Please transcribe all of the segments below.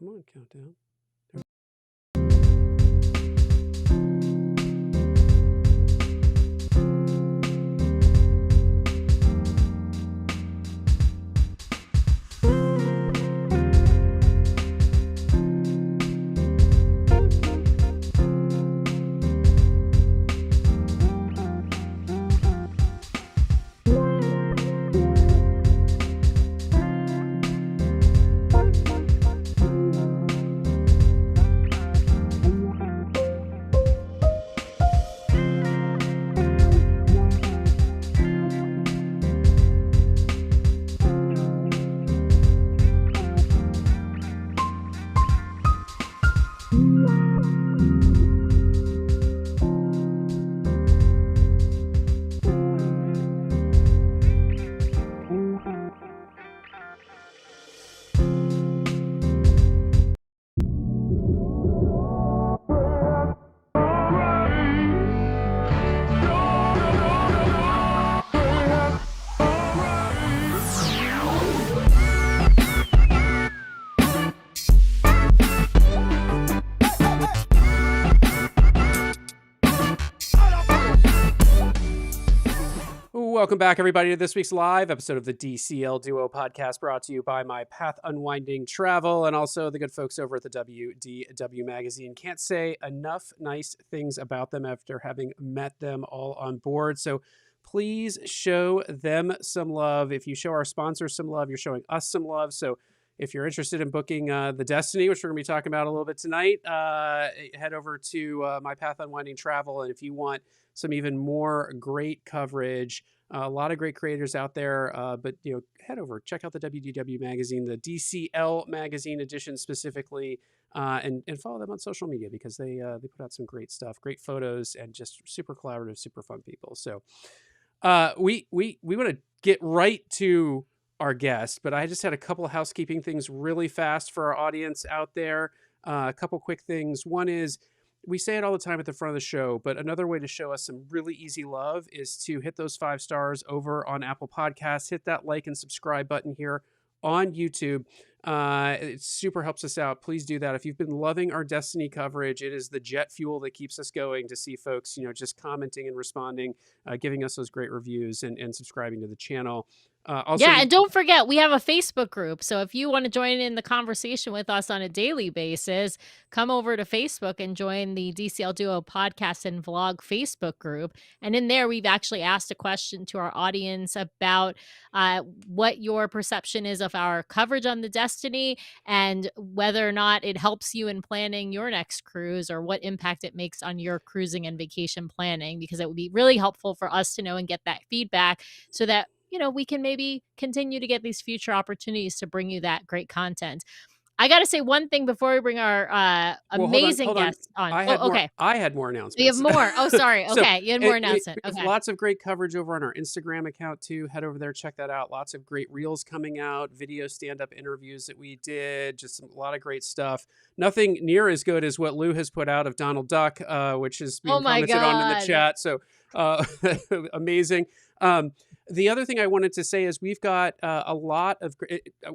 Come on, countdown. Welcome back, everybody, to this week's live episode of the DCL Duo podcast, brought to you by my Path Unwinding Travel and also the good folks over at the WDW magazine. Can't say enough nice things about them after having met them all on board. So please show them some love. If you show our sponsors some love, you're showing us some love. So if you're interested in booking the Destiny, which we're going to be talking about a little bit tonight, head over to my Path Unwinding Travel. And if you want some even more great coverage, a lot of great creators out there, but head over, check out the WDW magazine, the DCL magazine edition specifically, and follow them on social media because they put out some great stuff, great photos, and just super collaborative, super fun people. So we want to get right to our guest, but I just had a couple of housekeeping things really fast for our audience out there. A couple quick things. One is, we say it all the time at the front of the show, but another way to show us some really easy love is to hit those 5 stars over on Apple Podcasts. Hit that like and subscribe button here on YouTube. It super helps us out. Please do that. If you've been loving our Destiny coverage, it is the jet fuel that keeps us going to see folks, just commenting and responding, giving us those great reviews and subscribing to the channel. Also, and don't forget, we have a Facebook group. So if you want to join in the conversation with us on a daily basis, come over to Facebook and join the DCL Duo podcast and vlog Facebook group. And in there, we've actually asked a question to our audience about what your perception is of our coverage on the Destiny and whether or not it helps you in planning your next cruise or what impact it makes on your cruising and vacation planning, because it would be really helpful for us to know and get that feedback so that we can maybe continue to get these future opportunities to bring you that great content. I got to say one thing before we bring our amazing guests on. I had more announcements. You have more. Oh, sorry. Okay. You had more announcements. Okay. Lots of great coverage over on our Instagram account too. Head over there, check that out. Lots of great reels coming out, video stand-up interviews that we did, just a lot of great stuff. Nothing near as good as what Lou has put out of Donald Duck, which is being commented on in the chat. So amazing. The other thing I wanted to say is we've got a lot of,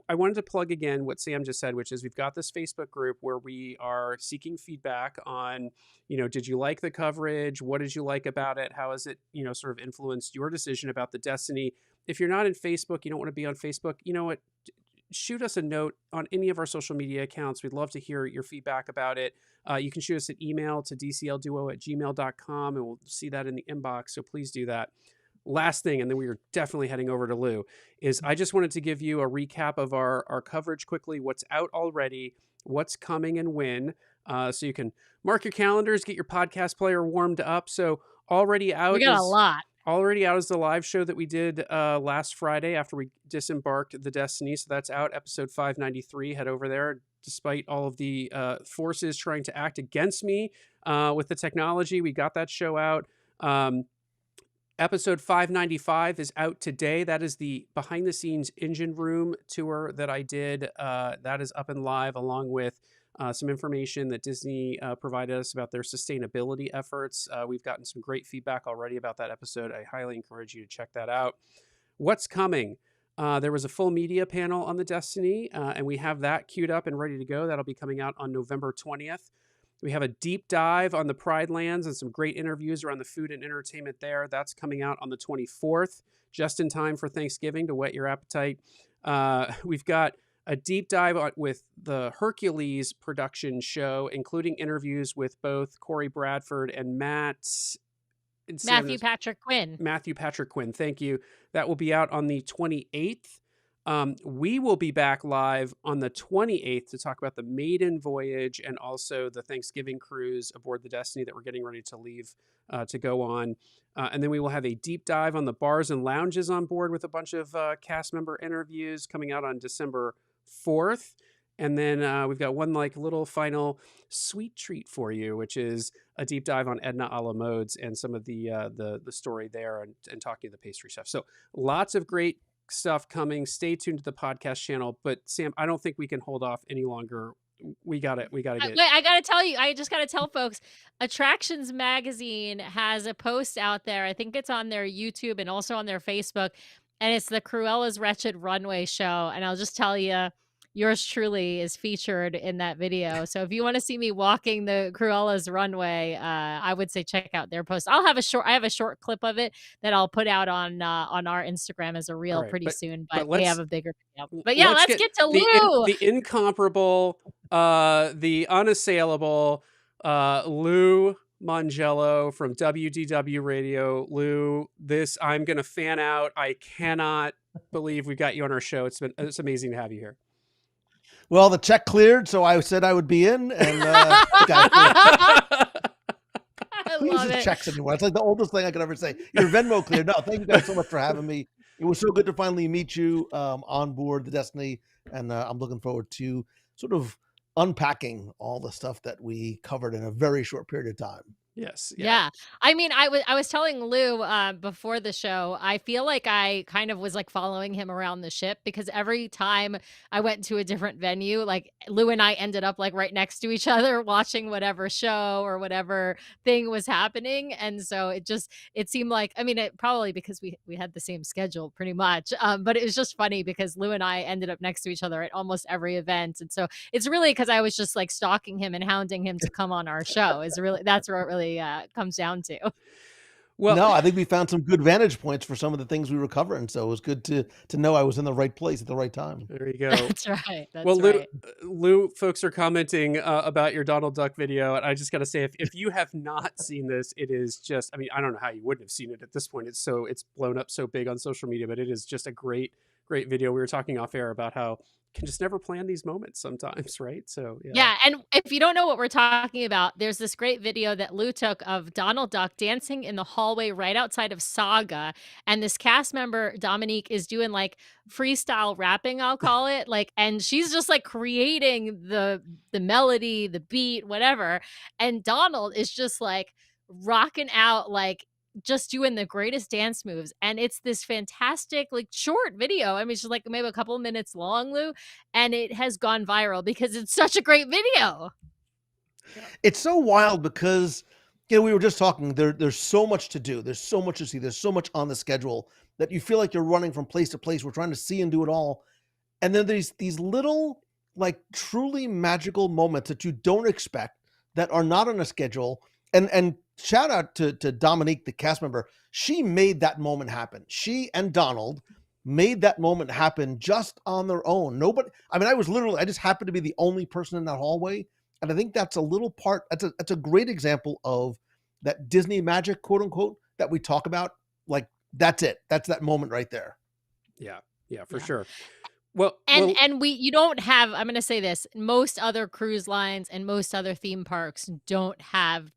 I wanted to plug again what Sam just said, which is we've got this Facebook group where we are seeking feedback on, did you like the coverage? What did you like about it? How has it, sort of influenced your decision about the Destiny? If you're not in Facebook, you don't want to be on Facebook, you know what? Shoot us a note on any of our social media accounts. We'd love to hear your feedback about it. You can shoot us an email to dclduo@gmail.com and we'll see that in the inbox. So please do that. Last thing, and then we are definitely heading over to Lou, is I just wanted to give you a recap of our coverage quickly, what's out already, what's coming and when, so you can mark your calendars, get your podcast player warmed up. So already out, we got a lot. Already out is the live show that we did last Friday after we disembarked the Destiny. So that's out, episode 593. Head over there. Despite all of the forces trying to act against me with the technology, we got that show out. Episode 595 is out today. That is the behind-the-scenes engine room tour that I did. That is up and live, along with some information that Disney provided us about their sustainability efforts. We've gotten some great feedback already about that episode. I highly encourage you to check that out. What's coming? There was a full media panel on the Destiny, and we have that queued up and ready to go. That'll be coming out on November 20th. We have a deep dive on the Pride Lands and some great interviews around the food and entertainment there. That's coming out on the 24th, just in time for Thanksgiving to whet your appetite. We've got a deep dive with the Hercules production show, including interviews with both Corey Bradford and Matthew Patrick Quinn. Thank you. That will be out on the 28th. We will be back live on the 28th to talk about the maiden voyage and also the Thanksgiving cruise aboard the Destiny that we're getting ready to leave to go on. And then we will have a deep dive on the bars and lounges on board with a bunch of cast member interviews coming out on December 4th. And then we've got one little final sweet treat for you, which is a deep dive on Edna a la Modes and some of the story there and talking to the pastry chef. So lots of great stuff coming. Stay tuned to the podcast channel. But Sam, I don't think we can hold off any longer. We got to get it. I got to tell you, I just got to tell folks, Attractions Magazine has a post out there. I think it's on their YouTube and also on their Facebook. And it's the Cruella's Wretched Runway show. And I'll just tell you, yours truly is featured in that video. So if you want to see me walking the Cruella's runway, I would say check out their post. I have a short clip of it that I'll put out on our Instagram as a reel pretty soon, but we have a bigger video. But yeah, let's get to Lou. The incomparable, the unassailable Lou Mongello from WDW Radio. Lou, I'm going to fan out. I cannot believe we got you on our show. It's amazing to have you here. Well, the check cleared, so I said I would be in, and I love it. Checks anymore. It's like the oldest thing I could ever say. Your Venmo cleared. No, thank you guys so much for having me. It was so good to finally meet you on board the Destiny, and I'm looking forward to sort of unpacking all the stuff that we covered in a very short period of time. Yes. Yeah. I mean, I was telling Lou before the show, I feel like I kind of was like following him around the ship because every time I went to a different venue, like Lou and I ended up like right next to each other watching whatever show or whatever thing was happening. And so it seemed like, I mean, it probably because we had the same schedule pretty much. But it was just funny because Lou and I ended up next to each other at almost every event. And so it's really because I was just like stalking him and hounding him to come on our show. That's where it really comes down to. Well, no, I think we found some good vantage points for some of the things we were covering, so it was good to know I was in the right place at the right time. There you go. That's right. Lou, folks are commenting about your Donald Duck video, and I just got to say, if you have not seen this, it is just, I mean, I don't know how you wouldn't have seen it at this point. It's blown up so big on social media, but it is just a great video. We were talking off air about how can just never plan these moments sometimes, right? So yeah. And if you don't know what we're talking about, there's this great video that Lou took of Donald Duck dancing in the hallway right outside of Saga, and this cast member Dominique is doing like freestyle rapping, I'll call it, like, and she's just like creating the melody, the beat, whatever, and Donald is just like rocking out, like just doing the greatest dance moves. And it's this fantastic, like short video. I mean, it's just like maybe a couple of minutes long, Lou, and it has gone viral because it's such a great video. It's so wild because, we were just talking, there's so much to do. There's so much to see. There's so much on the schedule that you feel like you're running from place to place. We're trying to see and do it all. And then there's these little, like truly magical moments that you don't expect that are not on a schedule. And shout out to Dominique, the cast member. She made that moment happen. She and Donald made that moment happen just on their own. Nobody, I mean, I just happened to be the only person in that hallway. And I think that's a little part, that's a great example of that Disney magic, quote unquote, that we talk about. Like, that's it. That's that moment right there. Yeah, for sure. Well, you don't have, I'm going to say this, most other cruise lines and most other theme parks don't have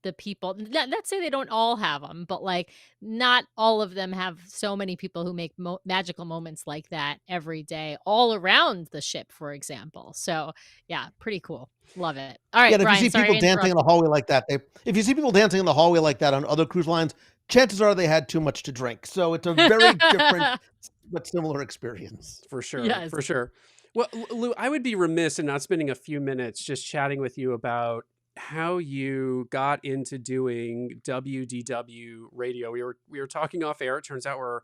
the people, let's say they don't all have them, but like not all of them have so many people who make magical moments like that every day all around the ship, for example. So yeah, pretty cool. Love it. All right, yeah, Brian, if you see people dancing in the hallway like that, if you see people dancing in the hallway like that on other cruise lines, chances are they had too much to drink. So it's a very different but similar experience. For sure. Yes. For sure. Well, Lou, I would be remiss in not spending a few minutes just chatting with you about how you got into doing WDW radio. We were talking off air. It turns out we're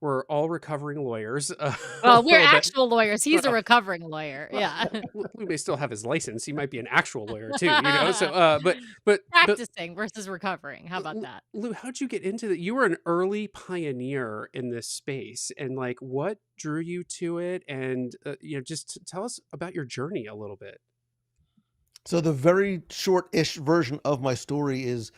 we're all recovering lawyers. A Well, we're little bit. actual lawyers. He's a Well, recovering lawyer. well, Yeah. Lou may still have his license. He might be an actual lawyer too, you know. So, but Practicing versus recovering. How about that? Lou, how'd you get into that? You were an early pioneer in this space, and like, what drew you to it? And just tell us about your journey a little bit. So the very short-ish version of my story is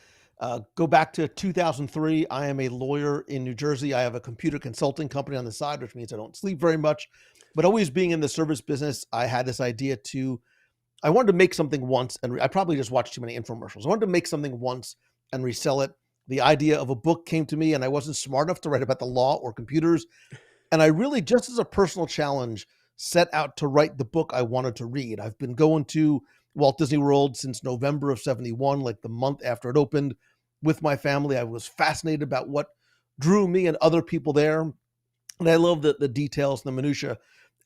go back to 2003. I am a lawyer in New Jersey. I have a computer consulting company on the side, which means I don't sleep very much. But always being in the service business, I had this idea I wanted to make something once, and I probably just watched too many infomercials. I wanted to make something once and resell it. The idea of a book came to me, and I wasn't smart enough to write about the law or computers. And I really, just as a personal challenge, set out to write the book I wanted to read. I've been going to Walt Disney World since November of 71, like the month after it opened, with my family. I was fascinated about what drew me and other people there. And I love the details and the minutia.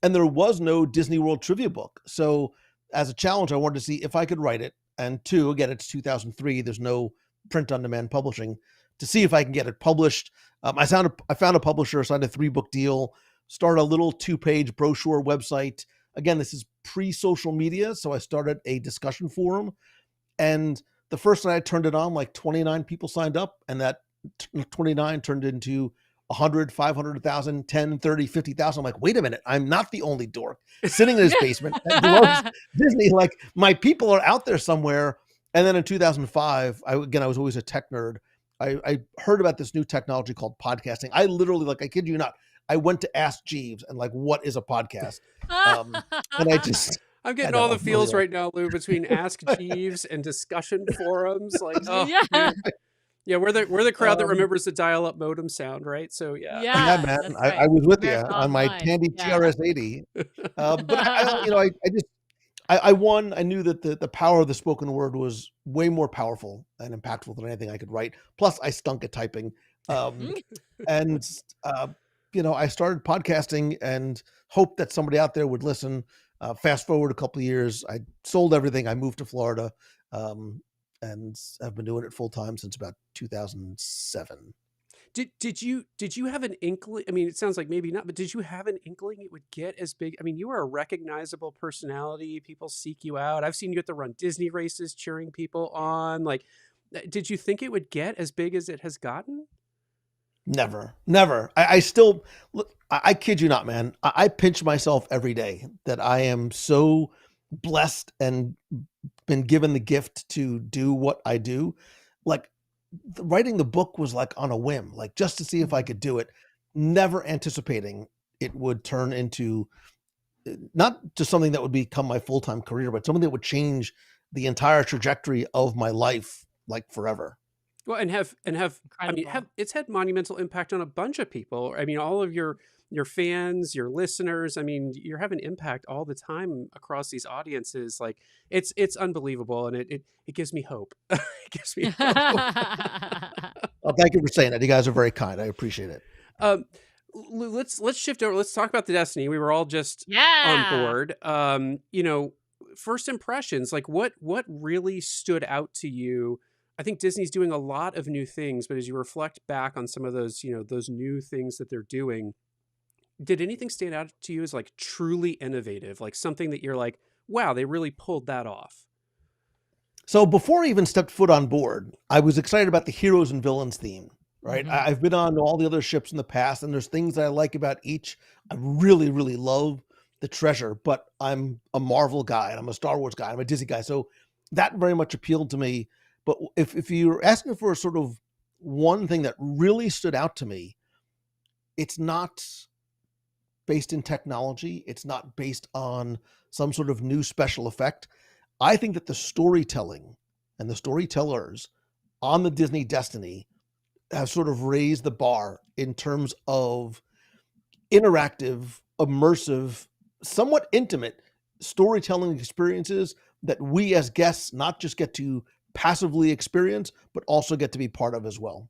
And there was no Disney World trivia book. So as a challenge, I wanted to see if I could write it. And two, again, it's 2003. There's no print on demand publishing, to see if I can get it published. I found a publisher, signed a 3-book deal, started a little 2-page brochure website. Again, this is pre-social media, so I started a discussion forum. And the first night I turned it on, like 29 people signed up, and that 29 turned into 100, 500,000, 10, 30, 50,000. I'm like, wait a minute, I'm not the only dork sitting in his basement that loves Disney. Like, my people are out there somewhere. And then in 2005, I was always a tech nerd. I heard about this new technology called podcasting. I literally, like, I kid you not, I went to Ask Jeeves and like, what is a podcast? And I'm getting all the feels right now, Lou, between Ask Jeeves and discussion forums. Like, oh, man. Yeah, we're the crowd that remembers the dial-up modem sound, right? So yeah, man, right. I was with you on my Tandy TRS-80. But I won. I knew that the power of the spoken word was way more powerful and impactful than anything I could write. Plus, I stunk at typing. And I started podcasting and hoped that somebody out there would listen. Fast forward a couple of years, I sold everything. I moved to Florida, and I've been doing it full time since about 2007. Did you have an inkling? I mean, it sounds like maybe not, but did you have an inkling it would get as big? I mean, you are a recognizable personality. People seek you out. I've seen you at the Run Disney races, cheering people on. Like, did you think it would get as big as it has gotten? Never. I still look. I kid you not, man. I pinch myself every day that I am so blessed and been given the gift to do what I do. Like, writing the book was like on a whim, like just to see if I could do it, never anticipating it would turn into not just something that would become my full-time career, but something that would change the entire trajectory of my life, like forever. Well, and it's had monumental impact on a bunch of people. I mean, all of your fans, your listeners. I mean, you're having impact all the time across these audiences. Like, it's unbelievable, and it gives me hope. It gives me hope. Well, thank you for saying that. You guys are very kind. I appreciate it. Let's shift over. Let's talk about the Destiny. We were all just on board. First impressions. Like, what really stood out to you? I think Disney's doing a lot of new things, but as you reflect back on some of those, those new things that they're doing, did anything stand out to you as like truly innovative, like something that you're like, wow, they really pulled that off? So before I even stepped foot on board, I was excited about the heroes and villains theme, right? Mm-hmm. I've been on all the other ships in the past, and there's things that I like about each. I really, really love the treasure, but I'm a Marvel guy, and I'm a Star Wars guy, I'm a Disney guy. So that very much appealed to me. But if you're asking for a sort of one thing that really stood out to me, it's not based in technology. It's not based on some sort of new special effect. I think that the storytelling and the storytellers on the Disney Destiny have sort of raised the bar in terms of interactive, immersive, somewhat intimate storytelling experiences that we as guests not just get to passively experience, but also get to be part of as well.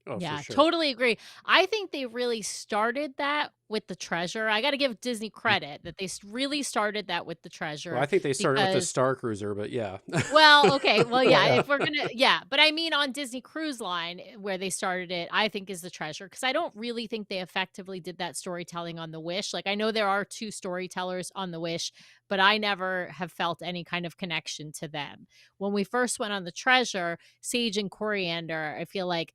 Oh, for Yeah, sure. totally agree. I think they really started that with the treasure. I gotta give Disney credit that they really started that with the Well, I treasure think they started with the because Star Cruiser, but yeah. well, okay, well, yeah, Yeah. if we're gonna yeah, but I mean on Disney Cruise Line, where they started it, I think is the treasure because I don't really think they effectively did that storytelling on the Wish. Like, I know there are 2 storytellers on the Wish, but I never have felt any kind of connection to them. When we first went on the treasure, Sage and Coriander, I feel like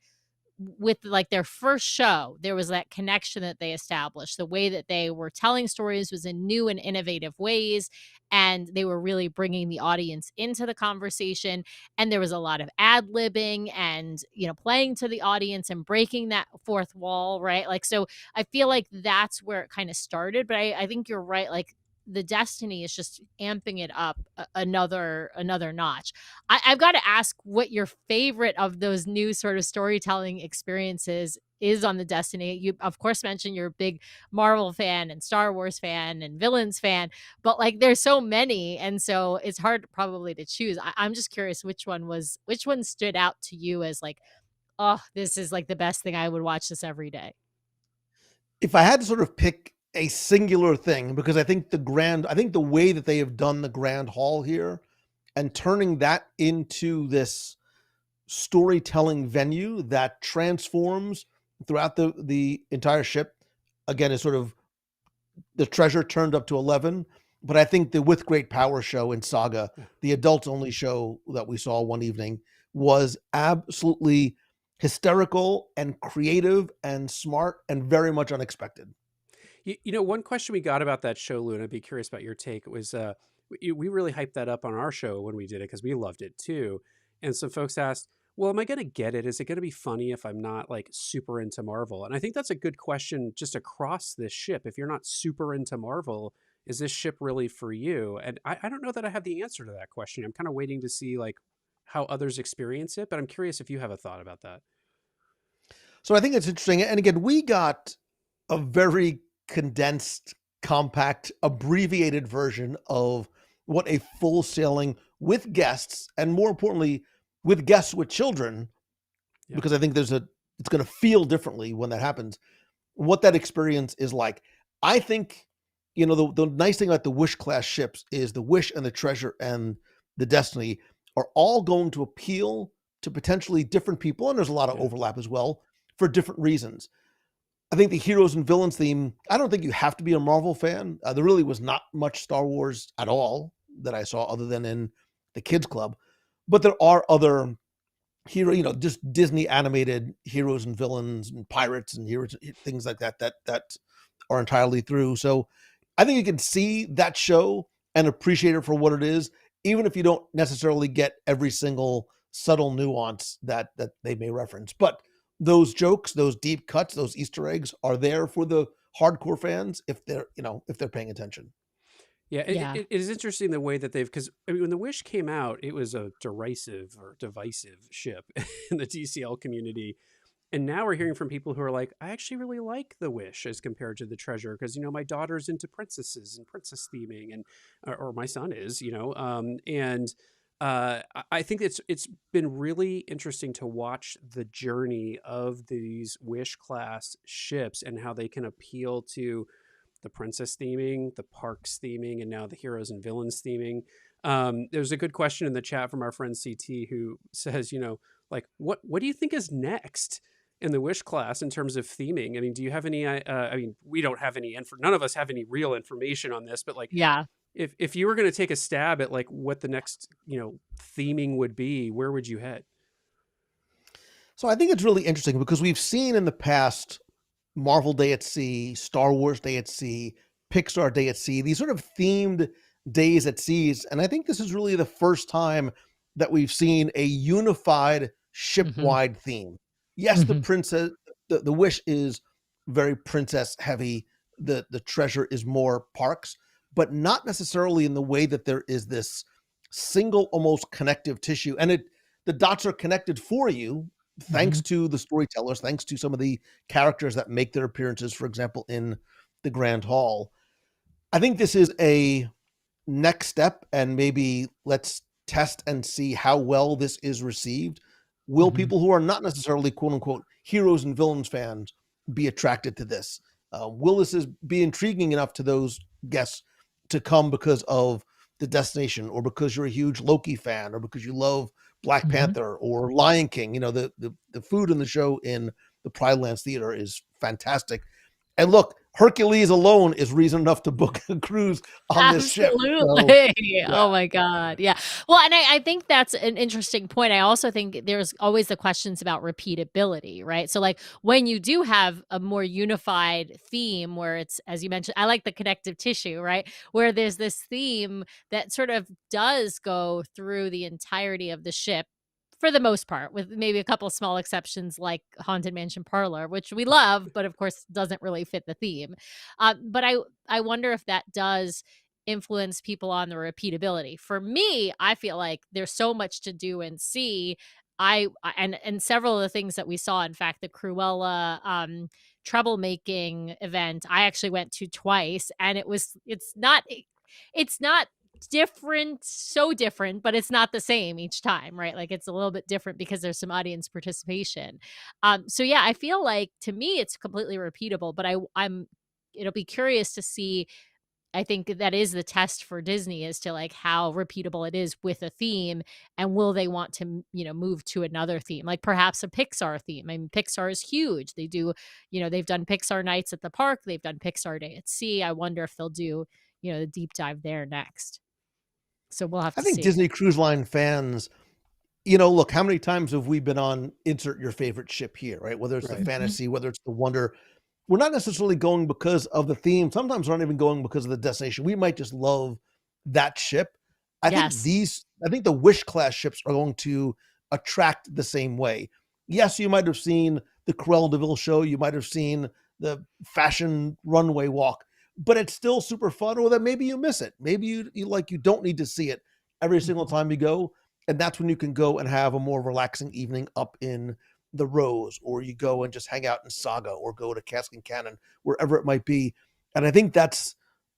with like their first show, there was that connection that they established. The way that they were telling stories was in new and innovative ways, and they were really bringing the audience into the conversation. And there was a lot of ad libbing and, playing to the audience and breaking that fourth wall, right? Like, so I feel like that's where it kind of started. But I think you're right. Like, the Destiny is just amping it up another notch. I've got to ask what your favorite of those new sort of storytelling experiences is on the Destiny. You, of course, mentioned you're a big Marvel fan and Star Wars fan and villains fan, but like there's so many, and so it's hard probably to choose. I'm just curious which one stood out to you as like, oh, this is like the best thing. I would watch this every day. If I had to sort of pick a singular thing, because I think the way that they have done the Grand Hall here and turning that into this storytelling venue that transforms throughout the entire ship, again, is sort of the treasure turned up to 11. But I think the With Great Power show in Saga, the adults only show that we saw one evening, was absolutely hysterical and creative and smart and very much unexpected. One question we got about that show, Lou, and I'd be curious about your take, was we really hyped that up on our show when we did it because we loved it too. And some folks asked, well, am I going to get it? Is it going to be funny if I'm not like super into Marvel? And I think that's a good question just across this ship. If you're not super into Marvel, is this ship really for you? And I don't know that I have the answer to that question. I'm kind of waiting to see like how others experience it, but I'm curious if you have a thought about that. So I think it's interesting. And again, we got a very condensed, compact, abbreviated version of what a full sailing with guests, and more importantly, with guests with children, Yeah. because I think it's going to feel differently when that happens, what that experience is like. I think, the nice thing about the Wish class ships is the Wish and the Treasure and the Destiny are all going to appeal to potentially different people. And there's a lot of Yeah. overlap as well for different reasons. I think the heroes and villains theme, I don't think you have to be a Marvel fan. There really was not much Star Wars at all that I saw other than in the kids club, but there are other just Disney animated heroes and villains and pirates and heroes, things like that are entirely through. So I think you can see that show and appreciate it for what it is, even if you don't necessarily get every single subtle nuance that they may reference. But those jokes, those deep cuts, those Easter eggs are there for the hardcore fans if they're paying attention. Yeah, Yeah. it is interesting the way that because I mean, when the Wish came out, it was a derisive or divisive ship in the DCL community. And now we're hearing from people who are like, I actually really like the Wish as compared to the Treasure because, my daughter's into princesses and princess theming and, or my son is, I think it's been really interesting to watch the journey of these Wish class ships and how they can appeal to the princess theming, the parks theming, and now the heroes and villains theming. There's a good question in the chat from our friend CT who says, like, what do you think is next in the Wish class in terms of theming? I mean, do you have any? I mean, we don't have any. None of us have any real information on this, but like, Yeah. if you were going to take a stab at like what the next theming would be, where would you head? So I think it's really interesting because we've seen in the past Marvel Day at Sea, Star Wars Day at Sea, Pixar Day at Sea, these sort of themed days at seas. And I think this is really the first time that we've seen a unified Mhm. ship-wide theme. Yes, Mhm. the Wish is very princess heavy. The Treasure is more parks, but not necessarily in the way that there is this single almost connective tissue. And the dots are connected for you thanks Mhm. to the storytellers, thanks to some of the characters that make their appearances, for example, in the Grand Hall. I think this is a next step, and maybe let's test and see how well this is received. Will Mhm. people who are not necessarily quote unquote heroes and villains fans be attracted to this? Will this be intriguing enough to those guests to come because of the destination, or because you're a huge Loki fan, or because you love Black Mhm. Panther or Lion King? You know, the food in the show in the Pride Lands Theater is fantastic. And look, Hercules alone is reason enough to book a cruise on this ship. So, Absolutely. yeah. Oh my God. Yeah. Well, and I think that's an interesting point. I also think there's always the questions about repeatability, right? So, like, when you do have a more unified theme where it's, as you mentioned, I like the connective tissue, right? Where there's this theme that sort of does go through the entirety of the ship. For the most part, with maybe a couple small exceptions like Haunted Mansion Parlor, which we love, but of course doesn't really fit the theme. But I wonder if that does influence people on the repeatability. For me, I feel like there's so much to do and see. And several of the things that we saw, in fact, the Cruella troublemaking event, I actually went to twice, and it's not different, so different, but it's not the same each time, right? Like, it's a little bit different because there's some audience participation. So yeah, I feel like to me it's completely repeatable, but I'm it'll be curious to see. I think that is the test for Disney, as to like how repeatable it is with a theme, and will they want to, move to another theme, like perhaps a Pixar theme. I mean, Pixar is huge. They do, they've done Pixar nights at the park, they've done Pixar Day at Sea. I wonder if they'll do, the deep dive there next. So we'll have I to think see. Disney Cruise Line fans, look, how many times have we been on insert your favorite ship here, right? Whether it's the Right. Mhm. fantasy, whether it's the wonder. We're not necessarily going because of the theme. Sometimes we're not even going because of the destination. We might just love that ship. Yes. I think the Wish class ships are going to attract the same way. Yes, you might have seen the Cruella de Vil show. You might have seen the fashion runway walk, but it's still super fun. Or that maybe you miss it. Maybe you don't need to see it every single Mhm. time you go. And that's when you can go and have a more relaxing evening up in the Rose, or you go and just hang out in Saga, or go to Cask and Cannon, wherever it might be. And I think that's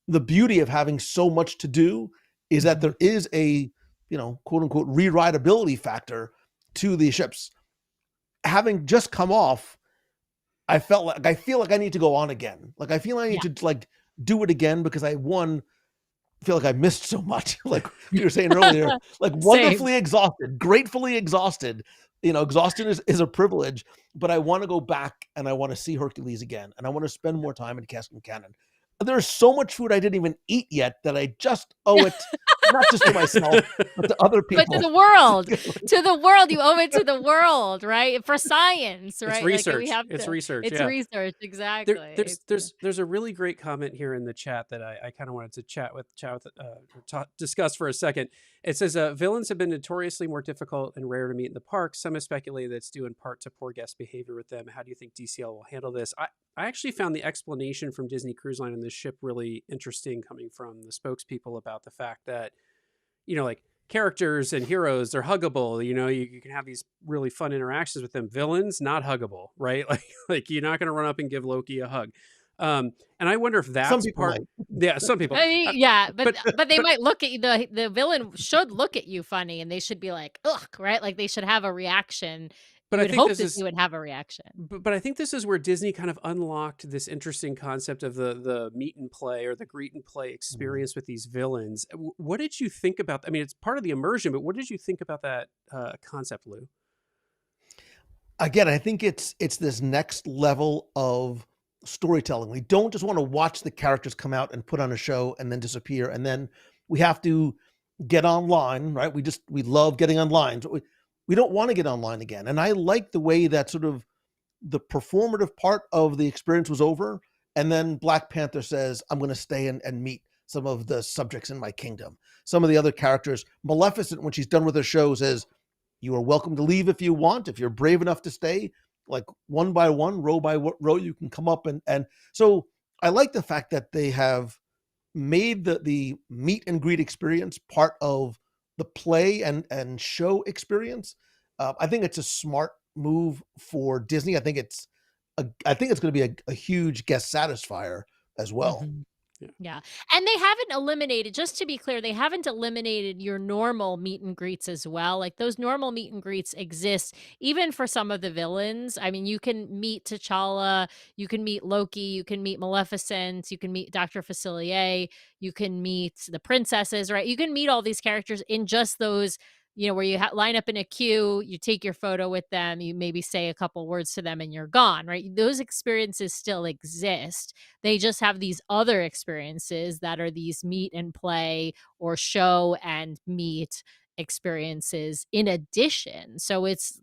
the beauty of having so much to do, is that Mhm. there is a, quote unquote, rewritability factor to these ships. Having just come off, I feel like I need to go on again. Like, I feel I Yeah. need to like do it again, because I feel like I missed so much. Like we were saying earlier, like Same. wonderfully exhausted, gratefully exhausted. Exhaustion is a privilege, but I want to go back and I want to see Hercules again, and I want to spend more time in Cask and Cannon. There's so much food I didn't even eat yet that I just owe it, not just to myself, but to other But to people. the world, to the world, you owe it to the world, right? For science, It's right? Like, we research. have It's to, research. it's Yeah. research, There, exactly. there's there's there's a really great comment here in the chat that I kind of wanted to discuss for a second. It says villains have been notoriously more difficult and rare to meet in the park. Some have speculated that it's due in part to poor guest behavior with them. How do you think DCL will handle this? I actually found the explanation from Disney Cruise Line on this ship really interesting, coming from the spokespeople, about the fact that, like, characters and heroes, they're huggable. You can have these really fun interactions with them. Villains, not huggable, right? Like you're not going to run up and give Loki a hug. And I wonder if Some that's people part. might. Yeah, some people. I mean, yeah, But but they but might look at you. The villain should look at you funny, and they should be like, ugh, right? Like, they should have a reaction. but You I would think hope this that is they would have a reaction. but I think this is where Disney kind of unlocked this interesting concept of the meet and play, or the greet and play Mhm. experience with these villains. What did you think about? I mean, it's part of the immersion, but what did you think about that concept, Lou? Again, I think it's this next level of storytelling. We don't just want to watch the characters come out and put on a show and then disappear, and then we have to get online, right? We love getting online. So we don't want to get online again. And I like the way that sort of the performative part of the experience was over, and then Black Panther says, I'm going to stay and meet some of the subjects in my kingdom. Some of the other characters, Maleficent, when she's done with her show, says, you are welcome to leave if you want. If you're brave enough to stay, like one by one, row by row, you can come up. And so I like the fact that they have made the meet and greet experience part of the play and show experience. I think it's a smart move for Disney. I think it's going to be a huge guest satisfier as well. Mhm. Yeah. And they haven't eliminated, just to be clear, they haven't eliminated your normal meet and greets as well. Like those normal meet and greets exist even for some of the villains. I mean, you can meet T'Challa, you can meet Loki, you can meet Maleficent, you can meet Dr. Facilier, you can meet the princesses, right? You can meet all these characters in just those, where you line up in a queue, you take your photo with them, you maybe say a couple words to them and you're gone, right? Those experiences still exist. They just have these other experiences that are these meet and play or show and meet experiences in addition. So it's,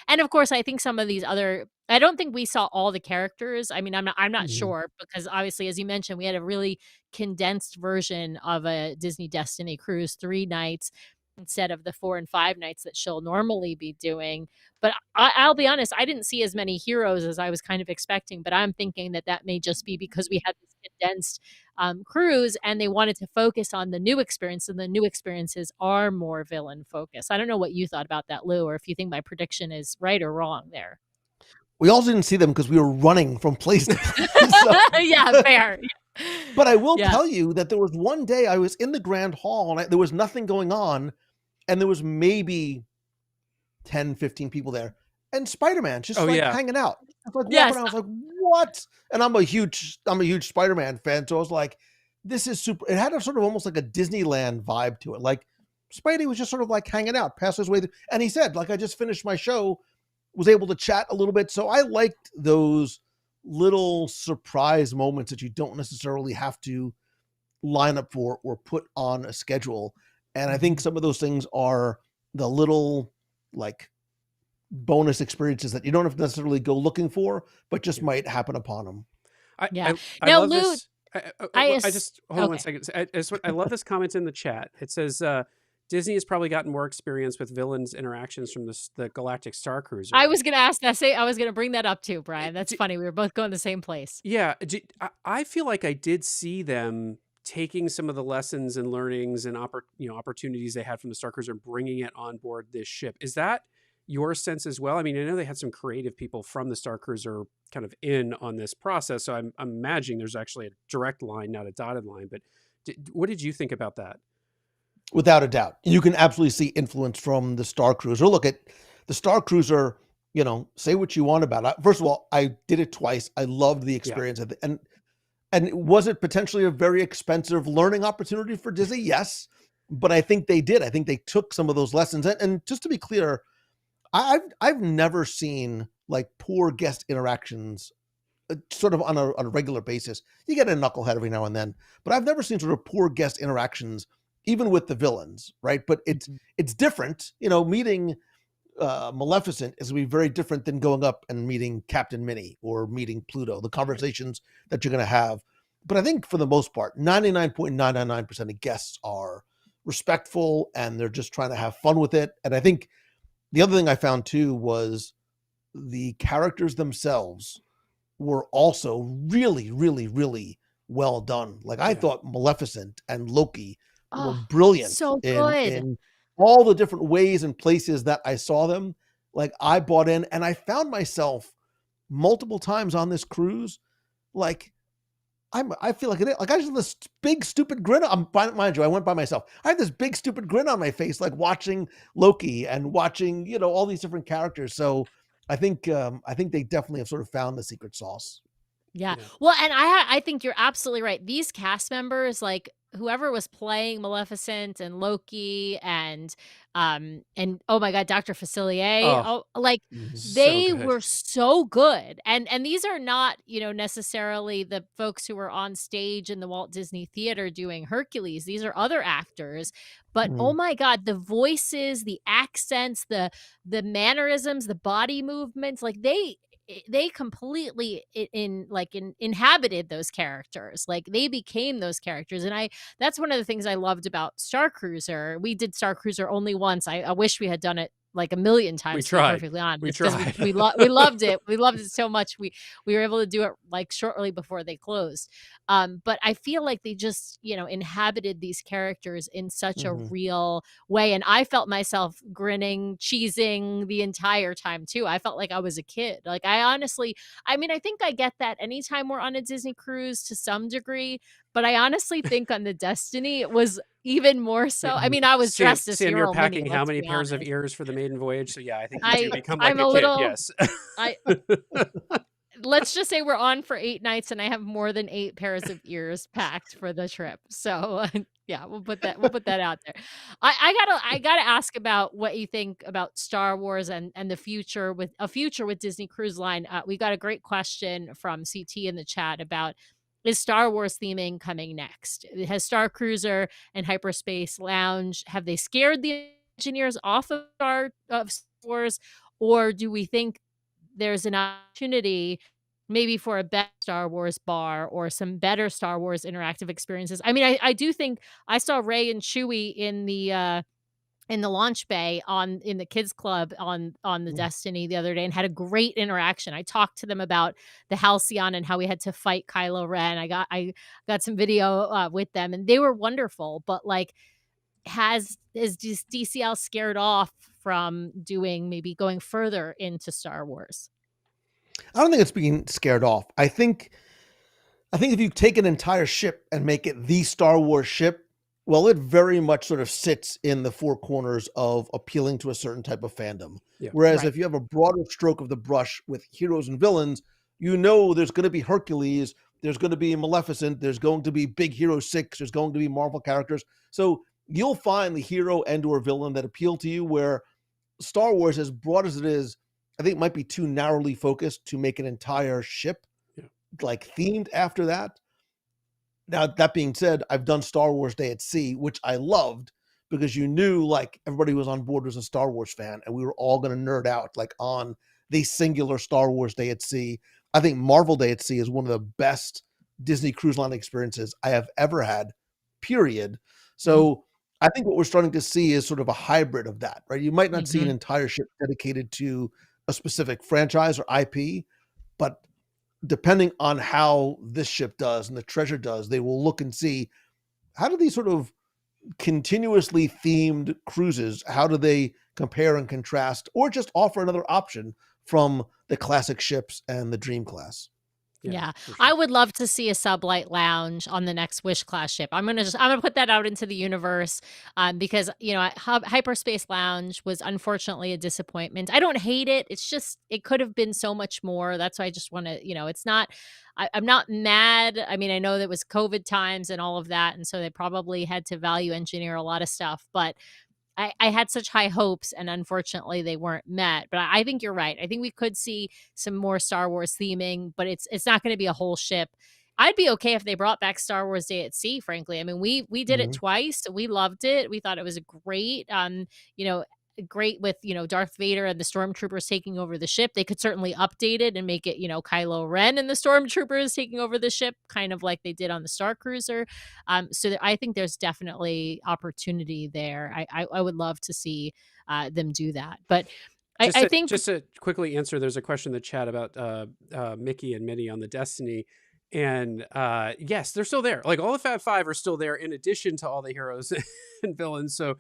and of course I think some of these other, I don't think we saw all the characters. I mean, I'm not Mhm. sure because obviously as you mentioned, we had a really condensed version of a Disney Destiny cruise, 3 nights instead of the 4 and 5 nights that she'll normally be doing. But I'll be honest, I didn't see as many heroes as I was kind of expecting, but I'm thinking that that may just be because we had this condensed cruise and they wanted to focus on the new experience, and the new experiences are more villain focused. I don't know what you thought about that, Lou, or if you think my prediction is right or wrong there. We also didn't see them because we were running from place to place. So. Yeah, fair. But I will Yeah. tell you that there was one day I was in the grand hall and there was nothing going on, and there was maybe 10, 15 people there. And Spider-Man just hanging out. I was like, Yes. walking around, I was like, what? And I'm a huge Spider-Man fan. So I was like, this is super. It had a sort of almost like a Disneyland vibe to it. Like Spidey was just sort of like hanging out, passed his way through. And he said, like, I just finished my show, was able to chat a little bit. So I liked those little surprise moments that you don't necessarily have to line up for or put on a schedule. And I think some of those things are the little like bonus experiences that you don't have to necessarily go looking for, but just might happen upon them. I Now, love Lou, this. I just hold on 1 second. I love this comment in the chat. It says Disney has probably gotten more experience with villains' interactions from the Galactic Star Cruiser. I was going to ask that. I was going to bring that up too, Brian. That's funny. We were both going the same place. Yeah, I feel like I did see them taking some of the lessons and learnings and opportunities they had from the Star Cruiser and bringing it on board this ship. Is that your sense as well? I mean, I know they had some creative people from the Star Cruiser kind of in on this process, so I'm imagining there's actually a direct line, not a dotted line. But what did you think about that? Without a doubt, you can absolutely see influence from the Star Cruiser. Look at the Star Cruiser. Say what you want about it. First of all, I did it twice. I loved the experience, and was it potentially a very expensive learning opportunity for Disney? Yes, but I think they did. I think they took some of those lessons. And just to be clear, I've never seen like poor guest interactions sort of on a regular basis. You get a knucklehead every now and then, but I've never seen sort of poor guest interactions, even with the villains, right? But it's different. Meeting Maleficent is going to be very different than going up and meeting Captain Minnie or meeting Pluto, the conversations that you're going to have. But I think for the most part, 99.999% of guests are respectful and they're just trying to have fun with it. And I think the other thing I found too was the characters themselves were also really, really, really well done. Like I thought Maleficent and Loki were brilliant so good. in all the different ways and places that I saw them. Like I bought in, and I found myself multiple times on this cruise. Like I feel like I just have this big stupid grin. Mind you, I went by myself. I had this big stupid grin on my face, like watching Loki and watching all these different characters. So I think they definitely have sort of found the secret sauce. Yeah. Well, and I think you're absolutely right. These cast members, like whoever was playing Maleficent and Loki and oh my God, Dr. Facilier, like they were so good. And these are not, necessarily the folks who were on stage in the Walt Disney Theater doing Hercules. These are other actors. But oh my God, the voices, the accents, the mannerisms, the body movements, like they completely inhabited those characters. Like they became those characters. And that's one of the things I loved about Star Cruiser. We did Star Cruiser only once. I wish we had done it like a million times, to be perfectly honest. We tried. We loved it. We loved it so much. We were able to do it like shortly before they closed. But I feel like they just, inhabited these characters in such a real way. And I felt myself grinning, cheesing the entire time too. I felt like I was a kid. Like I honestly, I think I get that anytime we're on a Disney cruise to some degree, But I honestly think on the Destiny it was even more so. Yeah. I mean, I was dressed as Sam, you're Hero Mini, packing how let's many be pairs of honest. ears for the maiden voyage? So yeah, I think you do become like I'm a a kid. little Yes. I let's just say we're on for 8 nights and I have more than 8 pairs of ears packed for the trip. So yeah, we'll put that out there. I gotta ask about what you think about Star Wars and the future with Disney Cruise Line. We got a great question from CT in the chat about, is Star Wars theming coming next? Has Star Cruiser and Hyperspace Lounge, have they scared the engineers off of Star Wars, or do we think there's an opportunity maybe for a better Star Wars bar or some better Star Wars interactive experiences? I mean, I do think I saw Rey and Chewie in the launch bay in the kids club on the Destiny the other day and had a great interaction. I talked to them about the Halcyon and how we had to fight Kylo Ren. I got some video with them and they were wonderful. But like, is DCL scared off from going further into Star Wars? I don't think it's being scared off. I think if you take an entire ship and make it the Star Wars ship, well, it very much sort of sits in the four corners of appealing to a certain type of fandom. Yeah. Whereas Right. if you have a broader stroke of the brush with heroes and villains, you know there's going to be Hercules, there's going to be Maleficent, there's going to be Big Hero 6, there's going to be Marvel characters. So you'll find the hero and or villain that appeal to you, where Star Wars, as broad as it is, I think might be too narrowly focused to make an entire ship like themed after that. Now, that being said, I've done Star Wars Day at Sea, which I loved because you knew like everybody was on board was a Star Wars fan and we were all going to nerd out like on the singular Star Wars Day at Sea. I think Marvel Day at Sea is one of the best Disney Cruise Line experiences I have ever had, period. So I think what we're starting to see is sort of a hybrid of that, right? You might not see an entire ship dedicated to a specific franchise or IP, but depending on how this ship does and the treasure does, they will look and see, how do these sort of continuously themed cruises, how do they compare and contrast, or just offer another option from the classic ships and the Dream class? Yeah. For sure. I would love to see a sublight lounge on the next Wish class ship. I'm gonna put that out into the universe, because Hyperspace Lounge was unfortunately a disappointment. I don't hate it. It's just it could have been so much more. That's why I just want to, it's not. I'm not mad. I mean, I know that was COVID times and all of that, and so they probably had to value engineer a lot of stuff, but I had such high hopes and unfortunately they weren't met. But I think you're right. I think we could see some more Star Wars theming, but it's not going to be a whole ship. I'd be okay if they brought back Star Wars Day at Sea, frankly. I mean, we did it twice. We loved it. We thought it was great. Great with, Darth Vader and the stormtroopers taking over the ship. They could certainly update it and make it, Kylo Ren and the stormtroopers taking over the ship, kind of like they did on the Star Cruiser. I think there's definitely opportunity there. I would love to see them do that. But I think just to quickly answer, there's a question in the chat about Mickey and Minnie on the Destiny. And yes, they're still there. Like all the Fab Five are still there in addition to all the heroes and villains. So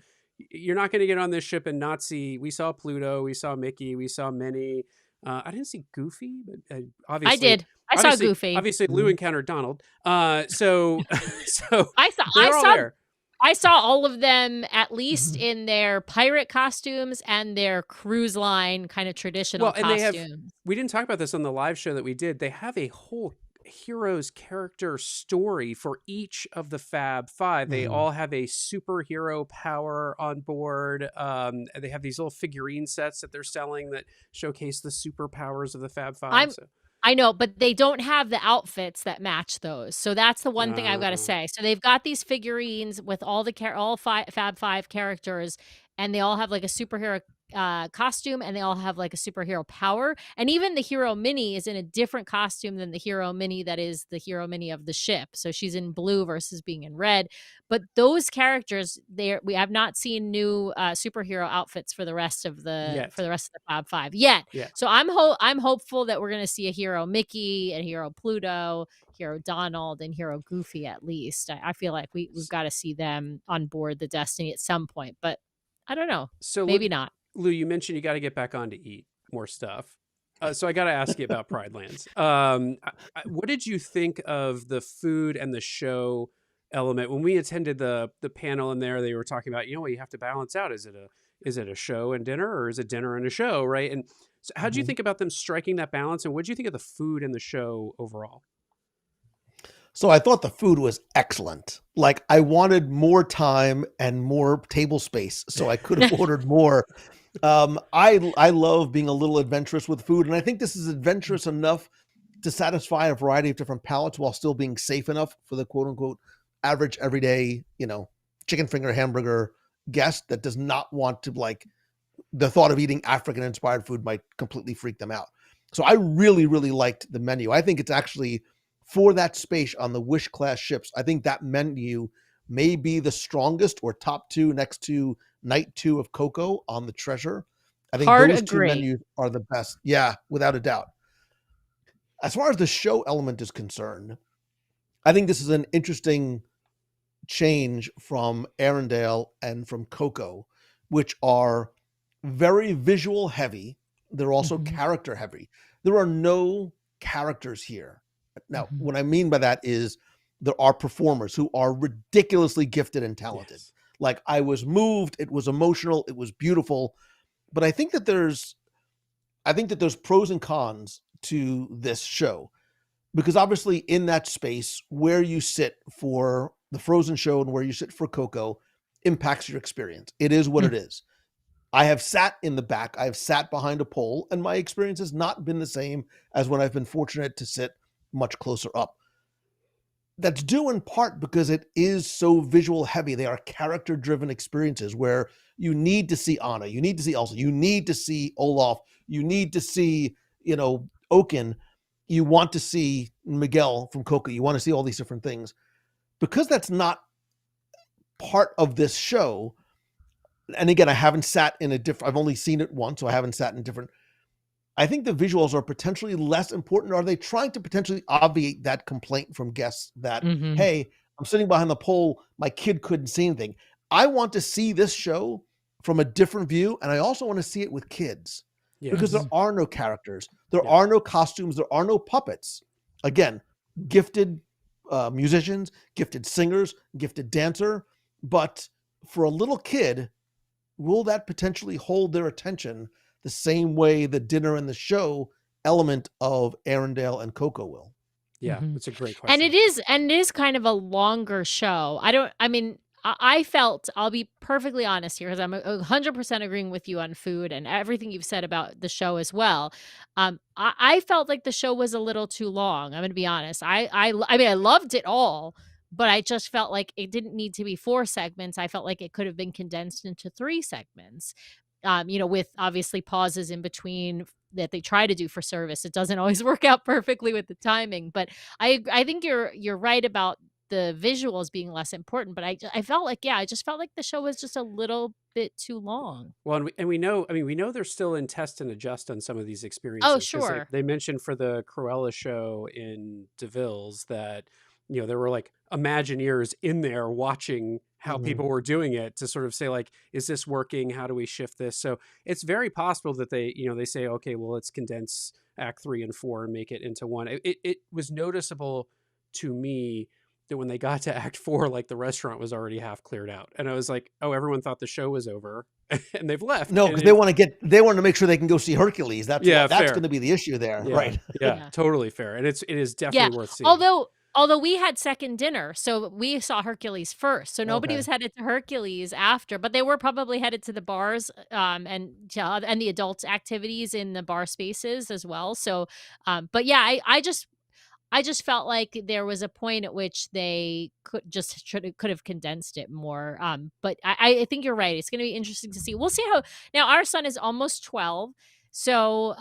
you're not going to get on this ship and not see. We saw Pluto, we saw Mickey, we saw Minnie. I didn't see Goofy, but obviously I did. I saw Goofy. Obviously, Lou encountered Donald. So I they're all there. I saw all of them at least in their pirate costumes and their cruise line kind of traditional costumes. We didn't talk about this on the live show that we did. They have a whole hero's character story for each of the Fab Five. They all have a superhero power on board. They have these little figurine sets that they're selling that showcase the superpowers of the Fab Five. I know, but they don't have the outfits that match those. So that's the one thing I've got to say. So they've got these figurines with all Fab Five characters, and they all have like a superhero costume, and they all have like a superhero power. And even the Hero Mini is in a different costume than the Hero Mini that is the Hero Mini of the ship. So she's in blue versus being in red. But those characters, we have not seen new superhero outfits for the rest of the Fab Five yet. Yeah. So I'm hopeful that we're going to see a Hero Mickey, a Hero Pluto, Hero Donald, and Hero Goofy at least. I feel like we've got to see them on board the Destiny at some point, but I don't know. So maybe not. Lou, you mentioned you got to get back on to eat more stuff. So I got to ask you about Pride Lands. What did you think of the food and the show element when we attended the panel in there? They were talking about, what you have to balance out. Is it a show and dinner, or is it dinner and a show, right? And so how do you Mhm. think about them striking that balance? And what do you think of the food and the show overall? So I thought the food was excellent. Like, I wanted more time and more table space, so I could have ordered more. I love being a little adventurous with food, and I think this is adventurous enough to satisfy a variety of different palates while still being safe enough for the quote unquote average everyday, chicken finger hamburger guest that does not want to, like, the thought of eating African inspired food might completely freak them out. So I really, really liked the menu. I think it's actually, for that space on the Wish class ships, I think that menu may be the strongest or top two next to Night 2 of Coco on the Treasure. I think Hard those two agree. menus are the best. Yeah, without a doubt. As far as the show element is concerned, I think this is an interesting change from Arendelle and from Coco, which are very visual heavy. They're also Mhm. character heavy. There are no characters here. Now, Mhm. what I mean by that is there are performers who are ridiculously gifted and talented. Yes. Like, I was moved, it was emotional, it was beautiful. But I think that there's pros and cons to this show, because obviously in that space where you sit for the Frozen show and where you sit for Coco impacts your experience. It is what it is. I have sat in the back, I have sat behind a pole, and my experience has not been the same as when I've been fortunate to sit much closer up. That's due in part because it is so visual heavy. They are character driven experiences where you need to see Anna, you need to see Elsa, you need to see Olaf, you need to see, Oaken, you want to see Miguel from Coco, you want to see all these different things. Because that's not part of this show, and again, I haven't sat in I've only seen it once, so I haven't sat in different. I think the visuals are potentially less important. Are they trying to potentially obviate that complaint from guests that, Mhm. hey, I'm sitting behind the pole, my kid couldn't see anything? I want to see this show from a different view, and I also want to see it with kids because there Yes. are no characters, there Yeah. are no costumes, there are no puppets. Again, gifted musicians, gifted singers, gifted dancer, but for a little kid, will that potentially hold their attention the same way the dinner and the show element of Arendelle and Coco will? Yeah. Mhm. That's a great And question. it is kind of a longer show. I felt, I'll be perfectly honest here, because I'm 100% agreeing with you on food and everything you've said about the show as well. I felt like the show was a little too long. I'm going to be honest. I mean, I loved it all, but I just felt like it didn't need to be 4 segments. I felt like it could have been condensed into 3 segments. With obviously pauses in between that they try to do for service. It doesn't always work out perfectly with the timing, but I think you're right about the visuals being less important, but I felt like, I just felt like the show was just a little bit too long. Well, and we know, we know they're still in test and adjust on some of these Oh, experiences, because sure. they mentioned for the Cruella show in DeVille's that, there were like Imagineers in there watching how Mhm. people were doing it to sort of say, like, is this working? How do we shift this? So it's very possible that they say, okay, well, let's condense act 3 and 4 and make it into one. It was noticeable to me that when they got to act 4, like, the restaurant was already half cleared out. And I was like, oh, everyone thought the show was over and they've left. No, And because it's, they want to make sure they can go see Hercules. That's yeah, that's fair. going to be the issue there, Yeah. right? Yeah. Yeah. Totally fair. And it is Yeah. definitely worth seeing. Although we had second dinner, so we saw Hercules first. So nobody Okay. was headed to Hercules after, but they were probably headed to the bars, and the adult activities in the bar spaces as well. So, but yeah, I just felt like there was a point at which they could have condensed it more. But I think you're right. It's going to be interesting to see. We'll see how. Now our son is almost 12, so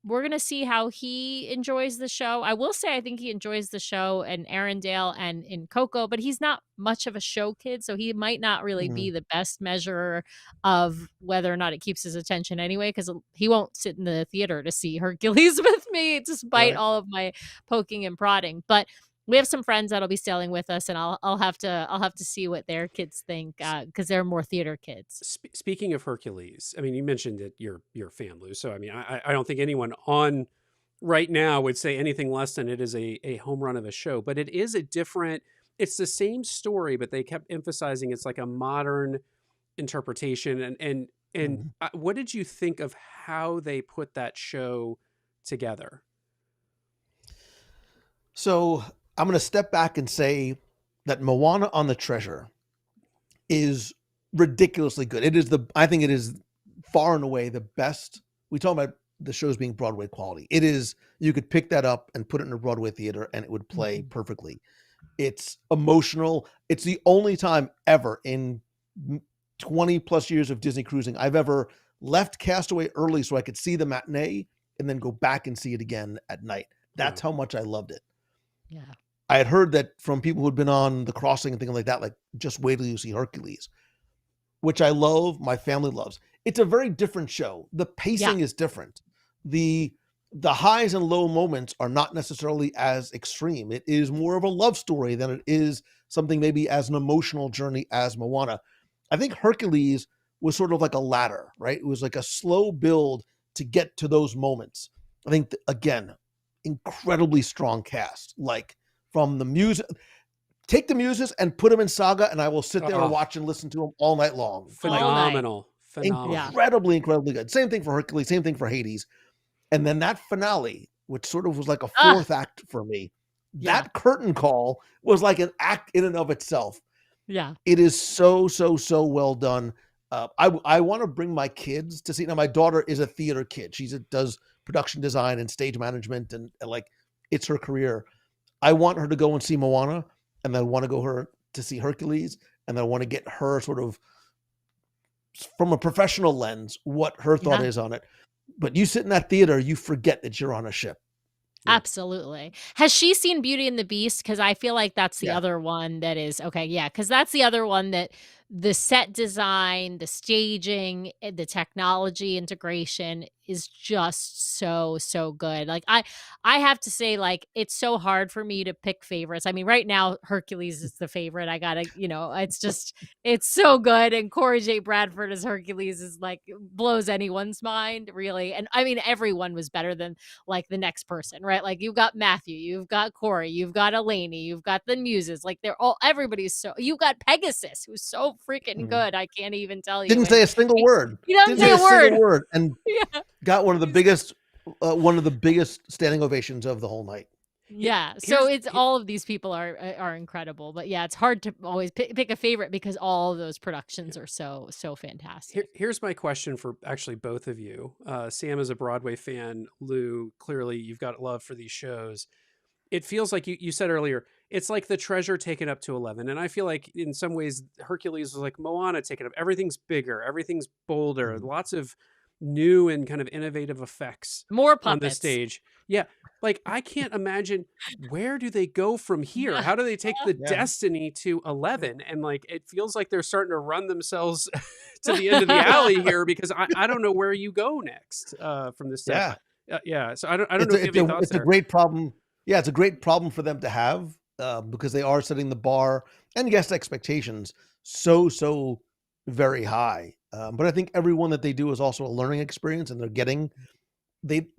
we're going to see how he enjoys the show. I will say I think he enjoys the show in Arendelle and in Coco, but he's not much of a show kid, so he might not really be Mhm. the best measure of whether or not it keeps his attention anyway, because he won't sit in the theater to see Hercules with me, despite Right. all of my poking and prodding. But we have some friends that'll be sailing with us, and I'll have to see what their kids think, because they're more theater kids. Speaking of Hercules, I mean, you mentioned that you're a fan, Lou. So I mean, I don't think anyone on right now would say anything less than it is a home run of a show. But it is a different. It's the same story, but they kept emphasizing it's like a modern interpretation. And what did you think of how they put that show together? So I'm going to step back and say that Moana on the Treasure is ridiculously good. I think it is far and away the best. We talk about the shows being Broadway quality. It is, you could pick that up and put it in a Broadway theater and it would play perfectly. It's emotional. It's the only time ever in 20 plus years of Disney cruising I've ever left Castaway early so I could see the matinee and then go back and see it again at night. That's how much I loved it. Yeah. I had heard that from people who'd been on The Crossing and things like that, like, just wait till you see Hercules, which I love. My family loves. It's a very different show. The pacing is different. The highs and low moments are not necessarily as extreme. It is more of a love story than it is something maybe as an emotional journey as Moana. I think Hercules was sort of like a ladder, right? It was like a slow build to get to those moments. I think, again, incredibly strong cast, like from the music. Take the muses and put them in Saga, and I will sit there and watch and listen to them all night long. Phenomenal. Incredibly good. Same thing for Hercules, same thing for Hades. And then that finale, which sort of was like a fourth act for me, that curtain call was like an act in and of itself. Yeah. It is so well done. I want to bring my kids to see. Now, my daughter is a theater kid. She does production design and stage management, and like, it's her career. I want her to go and see Moana, and then I want to go to see Hercules, and then I want to get her sort of from a professional lens what her thought is on it. But you sit in that theater, you forget that you're on a ship. Absolutely. Has she seen Beauty and the Beast? Because I feel like that's the other one that is okay. Yeah, because that's the other one that the set design, the staging, the technology integration is just so good. Like, I have to say, like, it's so hard for me to pick favorites. I mean, right now Hercules is the favorite. I gotta, it's so good. And Corey J. Bradford as Hercules is like, blows anyone's mind, really. And I mean, everyone was better than like the next person, right? Like, you've got Matthew, you've got Corey, you've got Elaney, you've got the Muses. Like, everybody's so, you got Pegasus, who's so freaking good. I can't even tell you. Didn't say a single word. He doesn't say a single word, and got one of the biggest standing ovations of the whole night. Yeah. So it's all of these people are incredible, but yeah, it's hard to always pick a favorite because all of those productions are so fantastic. Here's my question for actually both of you. Sam is a Broadway fan. Lou, clearly you've got love for these shows. It feels like you said earlier, it's like the Treasure taken up to 11. And I feel like in some ways Hercules was like Moana taken up. Everything's bigger, everything's bolder, lots of new and kind of innovative effects. More puppets on the stage. Yeah. Like, I can't imagine, where do they go from here? How do they take the Destiny to 11? And like, it feels like they're starting to run themselves to the end of the alley here, because I don't know where you go next from this stuff. So I don't know if you have any thoughts it's there. A great problem. Yeah, it's a great problem for them to have because they are setting the bar and guest expectations so very high. But I think everyone that they do is also a learning experience, and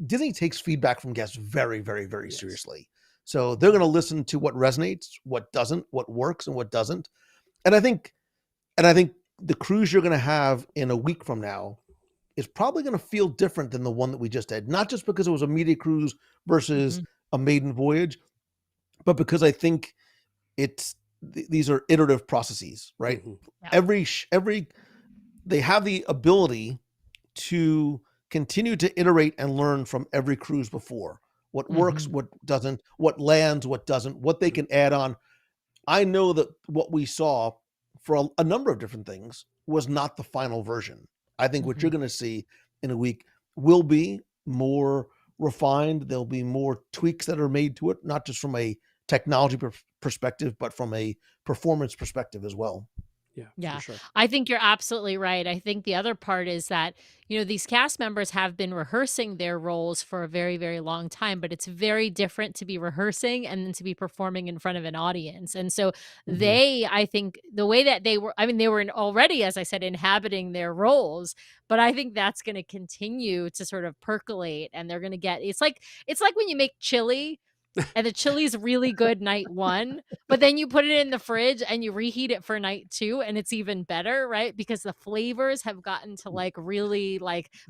Disney takes feedback from guests very seriously. So they're going to listen to what resonates, what doesn't, what works and what doesn't. And I think the cruise you're going to have in a week from now is probably going to feel different than the one that we just did. Not just because it was a media cruise versus a maiden voyage, but because I think these are iterative processes, right? Every they have the ability to continue to iterate and learn from every cruise before. What works, what doesn't, what lands, what doesn't, what they can add on. I know that what we saw for a number of different things was not the final version. I think what you're going to see in a week will be more refined. There'll be more tweaks that are made to it, not just from a technology perspective, but from a performance perspective as well. Yeah, Yeah, for sure. I think you're absolutely right. I think the other part is that, these cast members have been rehearsing their roles for a very, very long time, but it's very different to be rehearsing and then to be performing in front of an audience. And so Mhm. I think the way that they were already, as I said, inhabiting their roles, but I think that's going to continue to sort of percolate and they're going to it's like when you make chili and the chili's really good night 1, but then you put it in the fridge and you reheat it for night 2 and it's even better, right? Because the flavors have gotten to really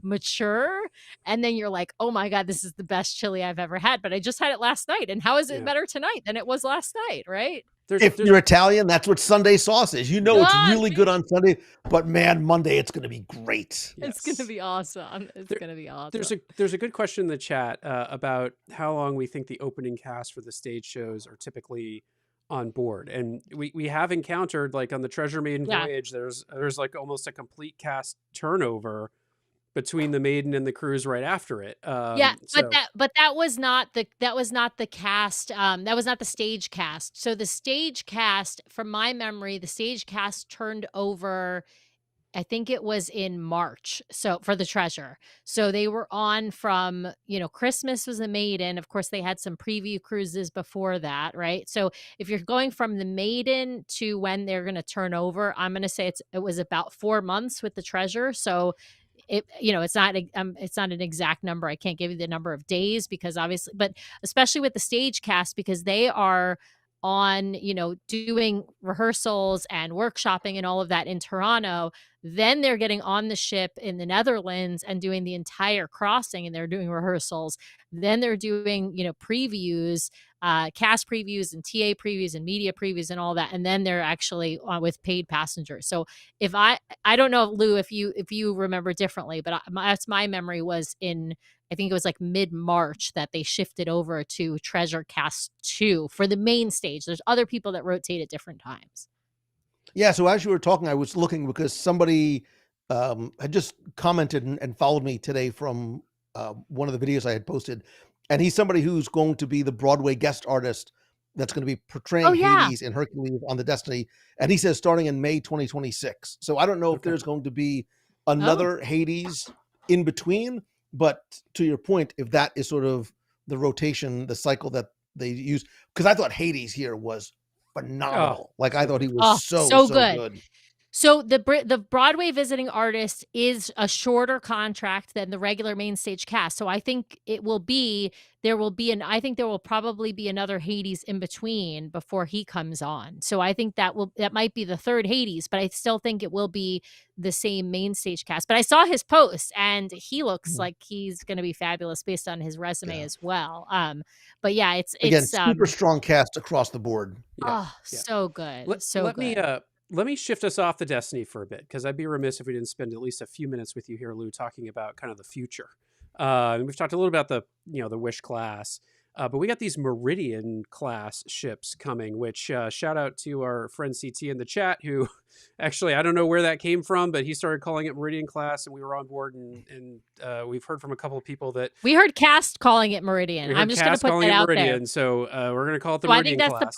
mature and then you're like, "Oh my god, this is the best chili I've ever had, but I just had it last night and how is it Yeah. better tonight than it was last night?" Right? If you're Italian, that's what Sunday sauce is. It's Ah, really good on Sunday, but man, Monday it's going to be great. it's gonna be awesome. It's gonna be awesome. There's a good question in the chat about how long we think the opening cast for the stage shows are typically on board, and we have encountered, like on the Treasure Maiden Yeah. voyage, there's like almost a complete cast turnover between the Maiden and the cruise right after it. Yeah, So but that was not the cast, that was not the stage cast. So the stage cast, from my memory, the stage cast turned over, I think it was in March, so for the Treasure. So they were on from, Christmas was the Maiden. Of course, they had some preview cruises before that, right? So if you're going from the Maiden to when they're gonna turn over, I'm gonna say it was about 4 months with the Treasure. So it's not an exact number. I can't give you the number of days because obviously, but especially with the stage cast, because they are on, doing rehearsals and workshopping and all of that in Toronto, then they're getting on the ship in the Netherlands and doing the entire crossing and they're doing rehearsals. Then they're doing, previews, cast previews and TA previews and media previews and all that. And then they're actually on with paid passengers. So if I don't know, Lou, if you remember differently, but that's my memory was I think it was like mid-March that they shifted over to Treasure Cast 2 for the main stage. There's other people that rotate at different times. Yeah, so as you were talking, I was looking because somebody had just commented and followed me today from one of the videos I had posted. And he's somebody who's going to be the Broadway guest artist that's going to be portraying Oh, yeah. Hades in Hercules on the Destiny. And he says starting in May 2026. So I don't know if there's going to be another Hades in between. But to your point, if that is sort of the rotation, the cycle that they use, because I thought Hades here was phenomenal. I thought he was so good. So the Broadway visiting artist is a shorter contract than the regular main stage cast. So I think I think there will probably be another Hades in between before he comes on. So I think that might be the third Hades, but I still think it will be the same main stage cast. But I saw his post and he looks like he's going to be fabulous based on his resume as well. But yeah, it's again, super strong cast across the board. So good. Let me shift us off the Destiny for a bit, because I'd be remiss if we didn't spend at least a few minutes with you here, Lou, talking about kind of the future. And we've talked a little about the Wish class, but we got these Meridian class ships coming, which shout out to our friend CT in the chat, who actually, I don't know where that came from, but he started calling it Meridian class and we were on board, and we've heard from a couple of people that we heard Cast calling it Meridian. I'm just going to put that out Meridian, there. So we're going to call it the Meridian class.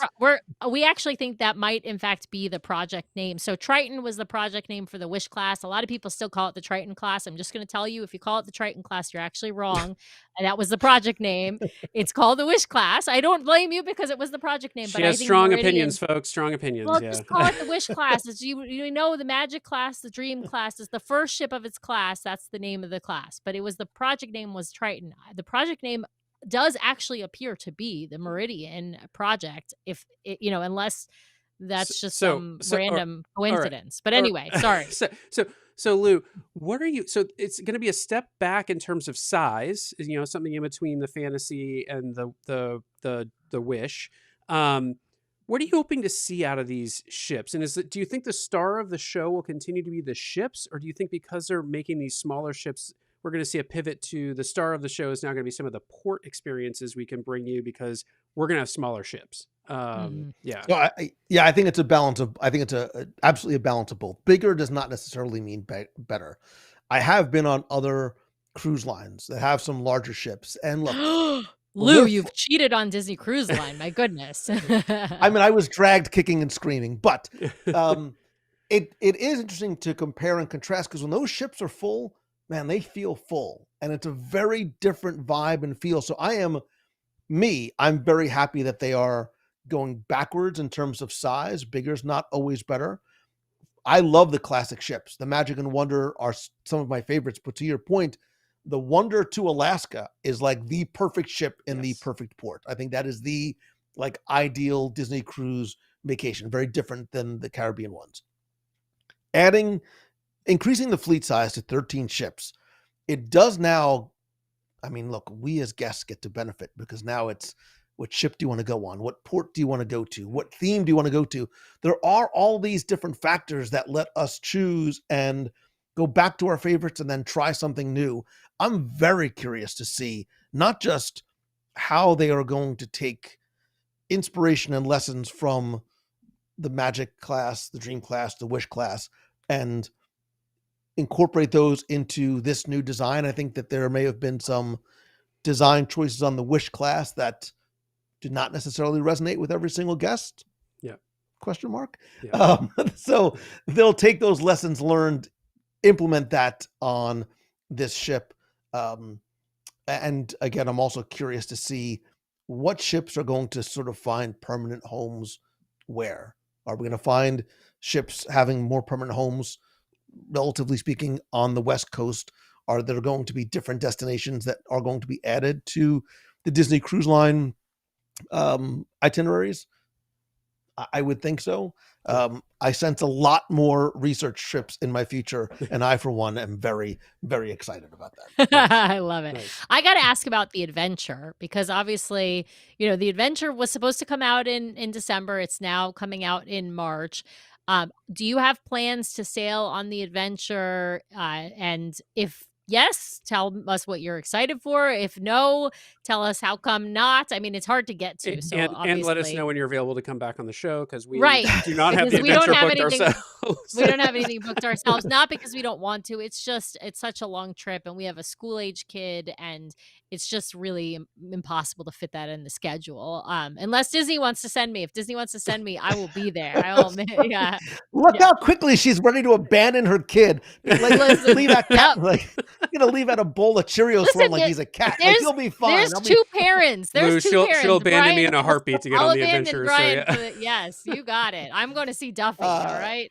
We actually think that might in fact be the project name. So Triton was the project name for the Wish class. A lot of people still call it the Triton class. I'm just going to tell you, if you call it the Triton class, you're actually wrong. And that was the project name. It's called the Wish class. I don't blame you because it was the project name. She has strong opinions, folks. Strong opinions. Well, just call it the Wish class. It's, you know, the Magic class, the Dream class is the first ship of its class. That's the name of the class. But it was the project name was Triton. The project name does actually appear to be the Meridian project, if it, unless that's just some random coincidence. But anyway, sorry. So Lou, what are you? So it's going to be a step back in terms of size. Something in between the fantasy and the Wish. What are you hoping to see out of these ships? And do you think the star of the show will continue to be the ships, or do you think because they're making these smaller ships, we're going to see a pivot to the star of the show is now going to be some of the port experiences we can bring you because we're going to have smaller ships? Yeah. So I think it's a balance of. I think it's absolutely a balance of both. Bigger does not necessarily mean better. I have been on other cruise lines that have some larger ships, and look. Lou, you've cheated on Disney Cruise Line. My goodness. I mean, I was dragged kicking and screaming, but it is interesting to compare and contrast, because when those ships are full, man, they feel full, and it's a very different vibe and feel. So I'm very happy that they are going backwards in terms of size. Bigger is not always better. I love the classic ships. The Magic and Wonder are some of my favorites, but to your point, the Wonder to Alaska is like the perfect ship in the perfect port. I think that is the like ideal Disney cruise vacation, very different than the Caribbean ones. Increasing the fleet size to 13 ships, it does now, I mean, look, we as guests get to benefit, because now it's, what ship do you want to go on? What port do you want to go to? What theme do you want to go to? There are all these different factors that let us choose and go back to our favorites and then try something new. I'm very curious to see not just how they are going to take inspiration and lessons from the Magic class, the Dream class, the Wish class, and incorporate those into this new design. I think that there may have been some design choices on the Wish class that did not necessarily resonate with every single guest. Yeah. Question mark. Yeah. So they'll take those lessons learned, implement that on this ship. And again, I'm also curious to see what ships are going to sort of find permanent homes where. Are we going to find ships having more permanent homes, relatively speaking, on the West Coast? Are there going to be different destinations that are going to be added to the Disney Cruise Line itineraries? I would think so. I sense a lot more research trips in my future, and I, for one, am very, very excited about that. I love it. Nice. I got to ask about the Adventure, because obviously, the Adventure was supposed to come out in December. It's now coming out in March. Do you have plans to sail on the Adventure? And if yes, tell us what you're excited for. If no, tell us how come not. I mean, it's hard to get to. So And let us obviously, know when you're available to come back on the show, because we right, do not have because the we don't Adventure have booked anything. ourselves. We don't have anything booked ourselves, not because we don't want to. It's just, it's such a long trip, and we have a school age kid, and it's just really impossible to fit that in the schedule. Unless Disney wants to send me. If Disney wants to send me, I will be there. I will, yeah. Look Yeah. how quickly she's ready to abandon her kid. Like, Listen, leave that cat. yep. Like, you're gonna leave out a bowl of Cheerios for him like he's a cat. Like, you'll be fine. There's two parents. There's Lou, two parents. she'll abandon me Brian, in a heartbeat to get I'll on the abandon Adventure. Brian. So, yeah. Yes, you got it. I'm going to see Duffy. All right.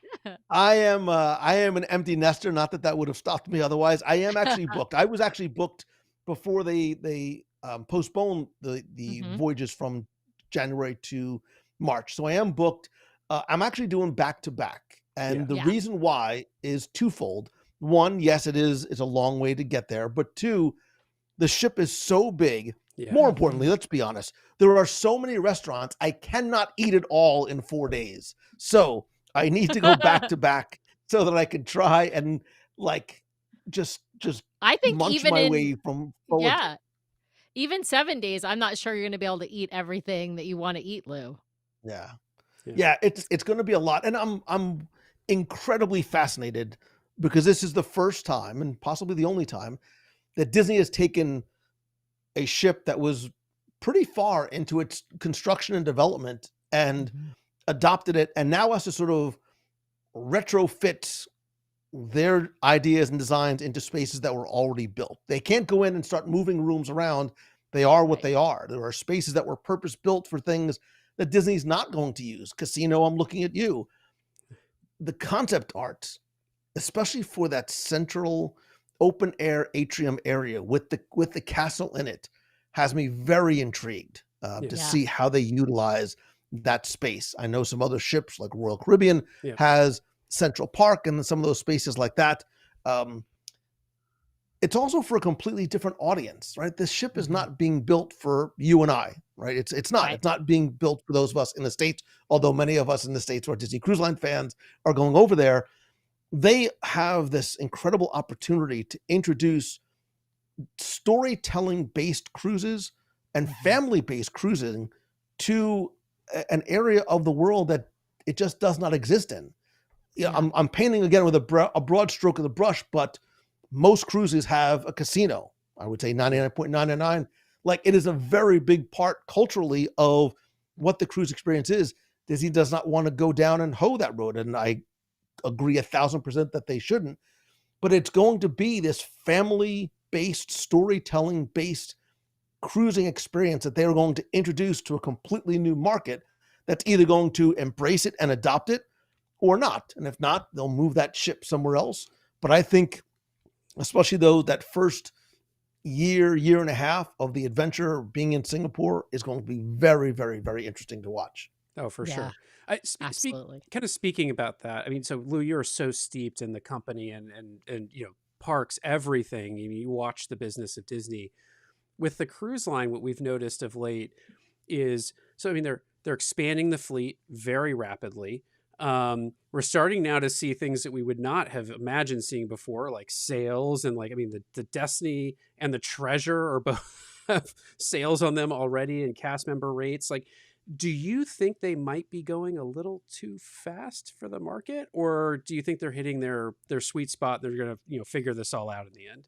I am an empty nester. Not that would have stopped me otherwise. I am actually booked. I was actually booked before they postponed the voyages from January to March. So I am booked. I'm actually doing back to back, and the reason why is twofold. One, yes, it's a long way to get there, but two, the ship is so big. Yeah. More importantly, let's be honest, there are so many restaurants, I cannot eat it all in 4 days. So I need to go back to back so that I can try and like just I think munch even my way from forward. Yeah. Even 7 days, I'm not sure you're going to be able to eat everything that you want to eat, Lou. Yeah, it's going to be a lot, and I'm incredibly fascinated, because this is the first time, and possibly the only time, that Disney has taken a ship that was pretty far into its construction and development and adopted it, and now has to sort of retrofit their ideas and designs into spaces that were already built. They can't go in and start moving rooms around. They are what they are. There are spaces that were purpose built for things that Disney's not going to use. Casino, I'm looking at you. The concept art, especially for that central open air atrium area with the castle in it, has me very intrigued to see how they utilize that space. I know some other ships like Royal Caribbean has Central Park and some of those spaces like that. It's also for a completely different audience, right? This ship is not being built for you and I, right? It's not being built for those of us in the States, although many of us in the States who are Disney Cruise Line fans are going over there. They have this incredible opportunity to introduce storytelling based cruises and family based cruising to an area of the world that it just does not exist in. I'm painting again with a broad stroke of the brush, but most cruises have a casino. I would say 99.99. Like, it is a very big part culturally of what the cruise experience is. Disney does not want to go down and hoe that road. And I agree 1,000% that they shouldn't, but it's going to be this family-based, storytelling-based cruising experience that they're going to introduce to a completely new market that's either going to embrace it and adopt it or not. And if not, they'll move that ship somewhere else. But I think, especially though, that first year and a half of the adventure being in Singapore is going to be very, very, very interesting to watch. Oh, for Yeah, sure. absolutely. Kind of speaking about that. I mean, so Lou, you're so steeped in the company and parks, everything. You watch the business of Disney. With the cruise line, what we've noticed of late is, so I mean, they're expanding the fleet very rapidly. We're starting now to see things that we would not have imagined seeing before, like sales and the Destiny and the Treasure are both have sales on them already and cast member rates. Like, do you think they might be going a little too fast for the market, or do you think they're hitting their sweet spot? They're going to figure this all out in the end.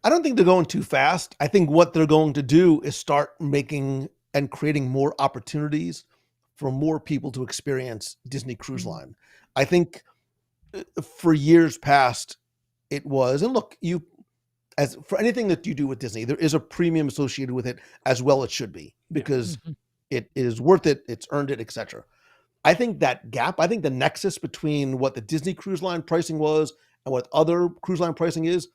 I don't think they're going too fast. I think what they're going to do is start making and creating more opportunities for more people to experience Disney Cruise Line. I think for years past, it was, and look, as for anything that you do with Disney, there is a premium associated with it, as well it should be, because it is worth it, it's earned it, etc. I think that gap, I think the nexus between what the Disney Cruise Line pricing was and what other cruise line pricing is,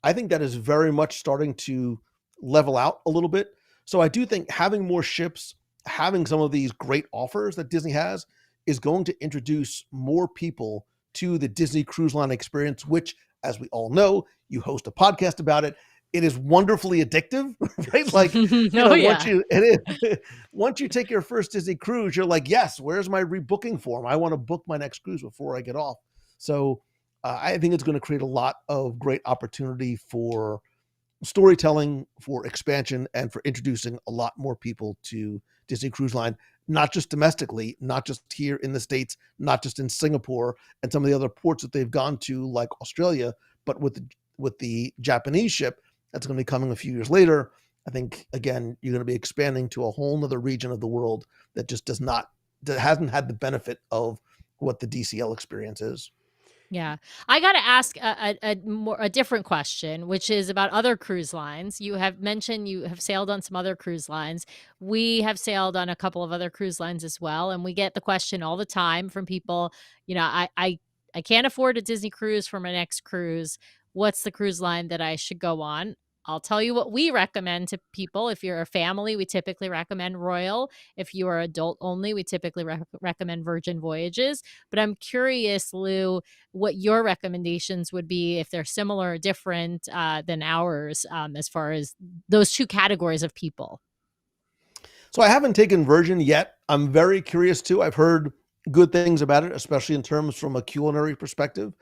I think that is very much starting to level out a little bit. So I do think having more ships, having some of these great offers that Disney has, is going to introduce more people to the Disney Cruise Line experience, which, as we all know, you host a podcast about it. It is wonderfully addictive, right? Like, once you take your first Disney cruise, you're like, yes, where's my rebooking form? I want to book my next cruise before I get off. So I think it's going to create a lot of great opportunity for storytelling, for expansion, and for introducing a lot more people to Disney Cruise Line, not just domestically, not just here in the States, not just in Singapore and some of the other ports that they've gone to, like Australia, but with the Japanese ship that's going to be coming a few years later. I think, again, you're going to be expanding to a whole other region of the world that just that hasn't had the benefit of what the DCL experience is. Yeah. I got to ask a different question, which is about other cruise lines. You have mentioned you have sailed on some other cruise lines. We have sailed on a couple of other cruise lines as well. And we get the question all the time from people, I can't afford a Disney cruise for my next cruise. What's the cruise line that I should go on? I'll tell you what we recommend to people. If you're a family, we typically recommend Royal. If you are adult only, we typically recommend Virgin Voyages. But I'm curious, Lou, what your recommendations would be, if they're similar or different than ours, as far as those two categories of people. So I haven't taken Virgin yet. I'm very curious too. I've heard good things about it, especially in terms from a culinary perspective.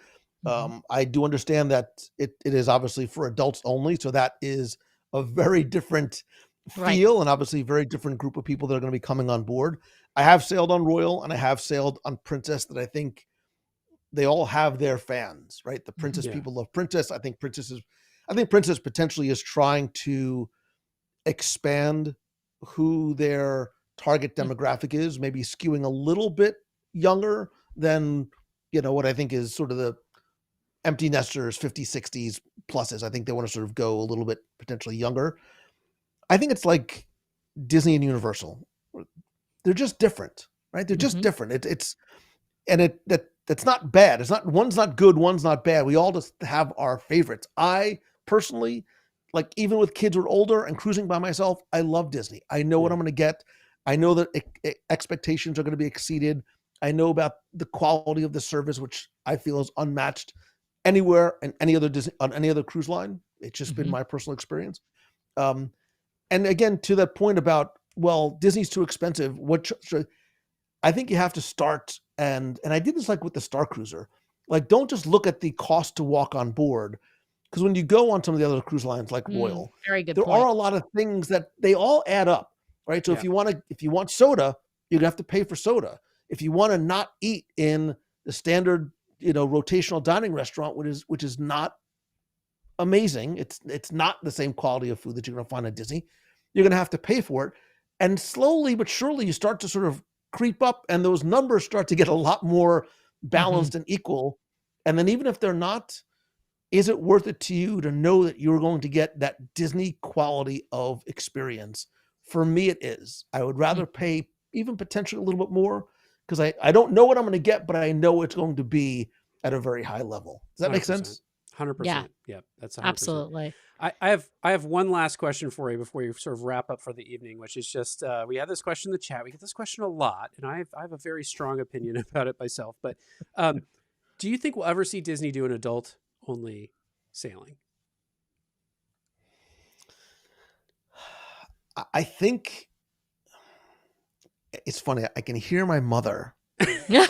I do understand that it is obviously for adults only. So that is a very different feel, and obviously very different group of people that are going to be coming on board. I have sailed on Royal and I have sailed on Princess, that I think they all have their fans, right? The Princess people love Princess. I think Princess potentially is trying to expand who their target demographic is, maybe skewing a little bit younger than, what I think is sort of the empty nesters, 50s, 60s pluses. I think they want to sort of go a little bit potentially younger. I think it's like Disney and Universal. They're just different, right? They're just different. That's not bad. One's not good, one's not bad. We all just have our favorites. I personally, like, even with kids who are older and cruising by myself, I love Disney. I know what I'm going to get. I know that expectations are going to be exceeded. I know about the quality of the service, which I feel is unmatched anywhere and any other cruise line. It's just been my personal experience. And again, to that point about, well, Disney's too expensive. I think you have to start, and I did this like with the Star Cruiser. Like, don't just look at the cost to walk on board, because when you go on some of the other cruise lines like Royal, very good there point. are a lot of things that they all add up, right? So if you want soda, you're gonna have to pay for soda. If you want to not eat in the standard, rotational dining restaurant, which is not amazing, it's not the same quality of food that you're going to find at Disney, you're going to have to pay for it. And slowly but surely you start to sort of creep up, and those numbers start to get a lot more balanced and equal. And then even if they're not, is it worth it to you to know that you're going to get that Disney quality of experience? For me, it is. I would rather pay even potentially a little bit more because I don't know what I'm going to get, but I know it's going to be at a very high level. Does that make sense? 100%. Yeah. Yeah, that's 100%. Absolutely. I have one last question for you before you sort of wrap up for the evening, which is just we have this question in the chat. We get this question a lot, and I have a very strong opinion about it myself. But do you think we'll ever see Disney do an adult-only sailing? I think it's funny. I can hear my mother. I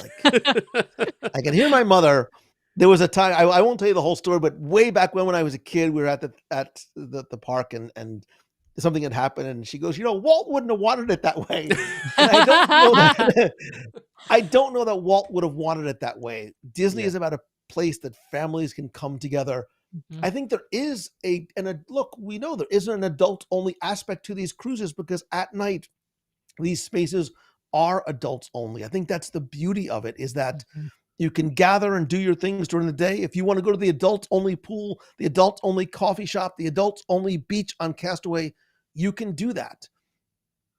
can hear my mother. There was a time, I won't tell you the whole story, but way back when I was a kid, we were at the park and something had happened, and she goes, Walt wouldn't have wanted it that way. And I don't know that Walt would have wanted it that way. Disney is about a place that families can come together. I think there is look, we know there isn't an adult only aspect to these cruises because at night, these spaces are adults only. I think that's the beauty of it, is that you can gather and do your things during the day. If you want to go to the adults only pool, the adults only coffee shop, the adults only beach on Castaway, you can do that.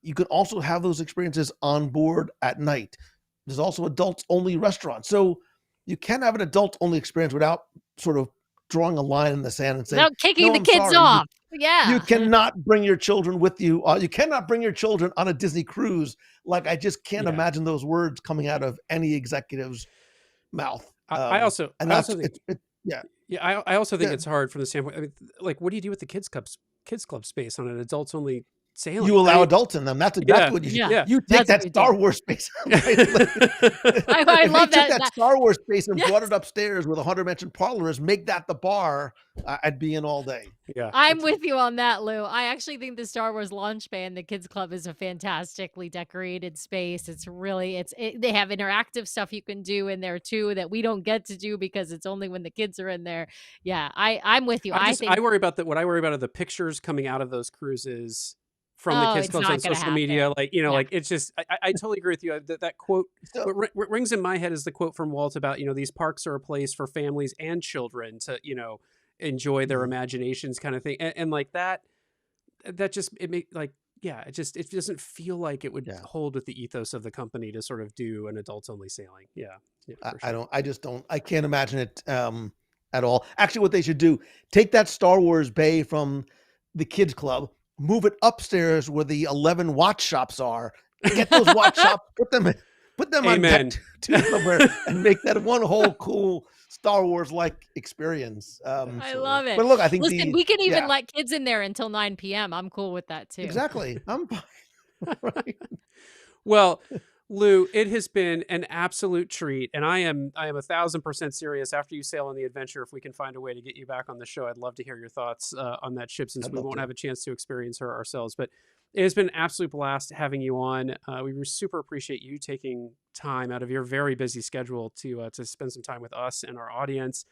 You can also have those experiences on board at night. There's also adults only restaurants. So you can have an adult only experience without sort of drawing a line in the sand and saying, without kicking the kids off. You cannot bring your children with you. You cannot bring your children on a Disney cruise. Like, I just can't imagine those words coming out of any executive's mouth. I also think it's hard from the standpoint. I mean, like, what do you do with the kids club space on an adults only sailing? You allow adults in them. That's exactly what you do. You take that Star Wars space. I love that Star Wars space and brought it upstairs with a 100-dimension parlors, make that the bar, I'd be in all day. Yeah, I'm with you on that, Lou. I actually think the Star Wars launch bay and the kids club is a fantastically decorated space. It's really, they have interactive stuff you can do in there too that we don't get to do because it's only when the kids are in there. Yeah, I'm with you. I worry about what I worry about are the pictures coming out of those cruises from the kids clubs on social media. Like, like, it's just, I totally agree with you. That quote, what rings in my head is the quote from Walt about, these parks are a place for families and children to, enjoy their imaginations, kind of thing. And like that just, it doesn't feel like it would hold with the ethos of the company to sort of do an adults only sailing. I can't imagine it at all. Actually, what they should do, take that Star Wars bay from the kids club, move it upstairs where the 11 watch shops are, get those watch shops, put them on deck somewhere and make that one whole cool Star Wars-like experience. I love it. But look, I think we can even let kids in there until 9 p.m. I'm cool with that too. Exactly. I'm fine. Right. Well, Lou, it has been an absolute treat, and I am 1,000% serious. After you sail on the adventure, if we can find a way to get you back on the show, I'd love to hear your thoughts on that ship, since we won't have a chance to experience her ourselves. But it has been an absolute blast having you on. We super appreciate you taking time out of your very busy schedule to spend some time with us and our audience.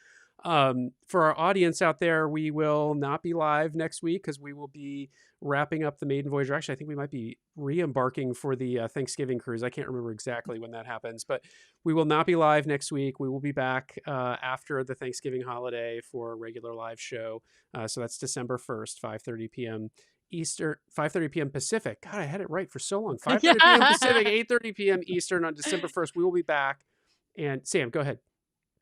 For our audience out there, we will not be live next week because we will be wrapping up the maiden voyage. Actually, I think we might be re-embarking for the Thanksgiving cruise. I can't remember exactly when that happens, but we will not be live next week. We will be back after the Thanksgiving holiday for a regular live show. So that's December 1st, 5:30 p.m. Eastern, 5:30 p.m. Pacific. God, I had it right for so long. 5:30 p.m. Pacific, 8:30 p.m. Eastern on December 1st. We will be back. And Sam, go ahead.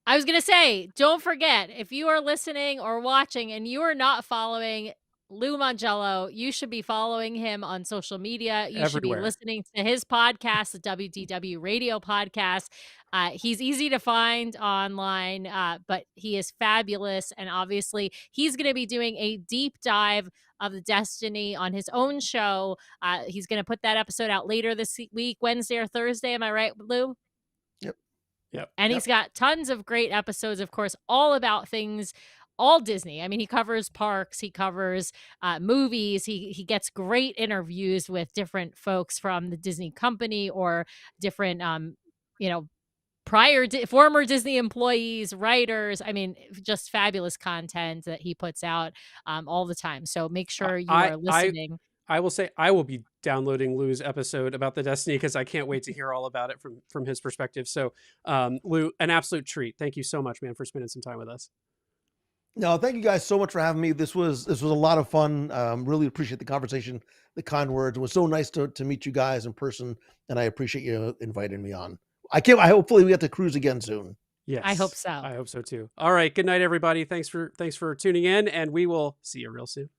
I was going to say, don't forget, if you are listening or watching and you are not following Lou Mongello, you should be following him on social media. You should be listening to his podcast, the WDW Radio podcast. He's easy to find online, but he is fabulous. And obviously, he's going to be doing a deep dive of the Destiny on his own show. He's going to put that episode out later this week, Wednesday or Thursday. Am I right, Lou? Yep. And he's got tons of great episodes, of course, all about things, all Disney. I mean, he covers parks, he covers movies, he gets great interviews with different folks from the Disney company or different, former Disney employees, writers. I mean, just fabulous content that he puts out all the time. So make sure you are listening. I will say I will be downloading Lou's episode about the Destiny because I can't wait to hear all about it from his perspective. So, Lou, an absolute treat. Thank you so much, man, for spending some time with us. No, thank you guys so much for having me. This was a lot of fun. Really appreciate the conversation, the kind words. It was so nice to meet you guys in person, and I appreciate you inviting me on. I hopefully we get to cruise again soon. Yes, I hope so. I hope so too. All right. Good night, everybody. Thanks for tuning in, and we will see you real soon.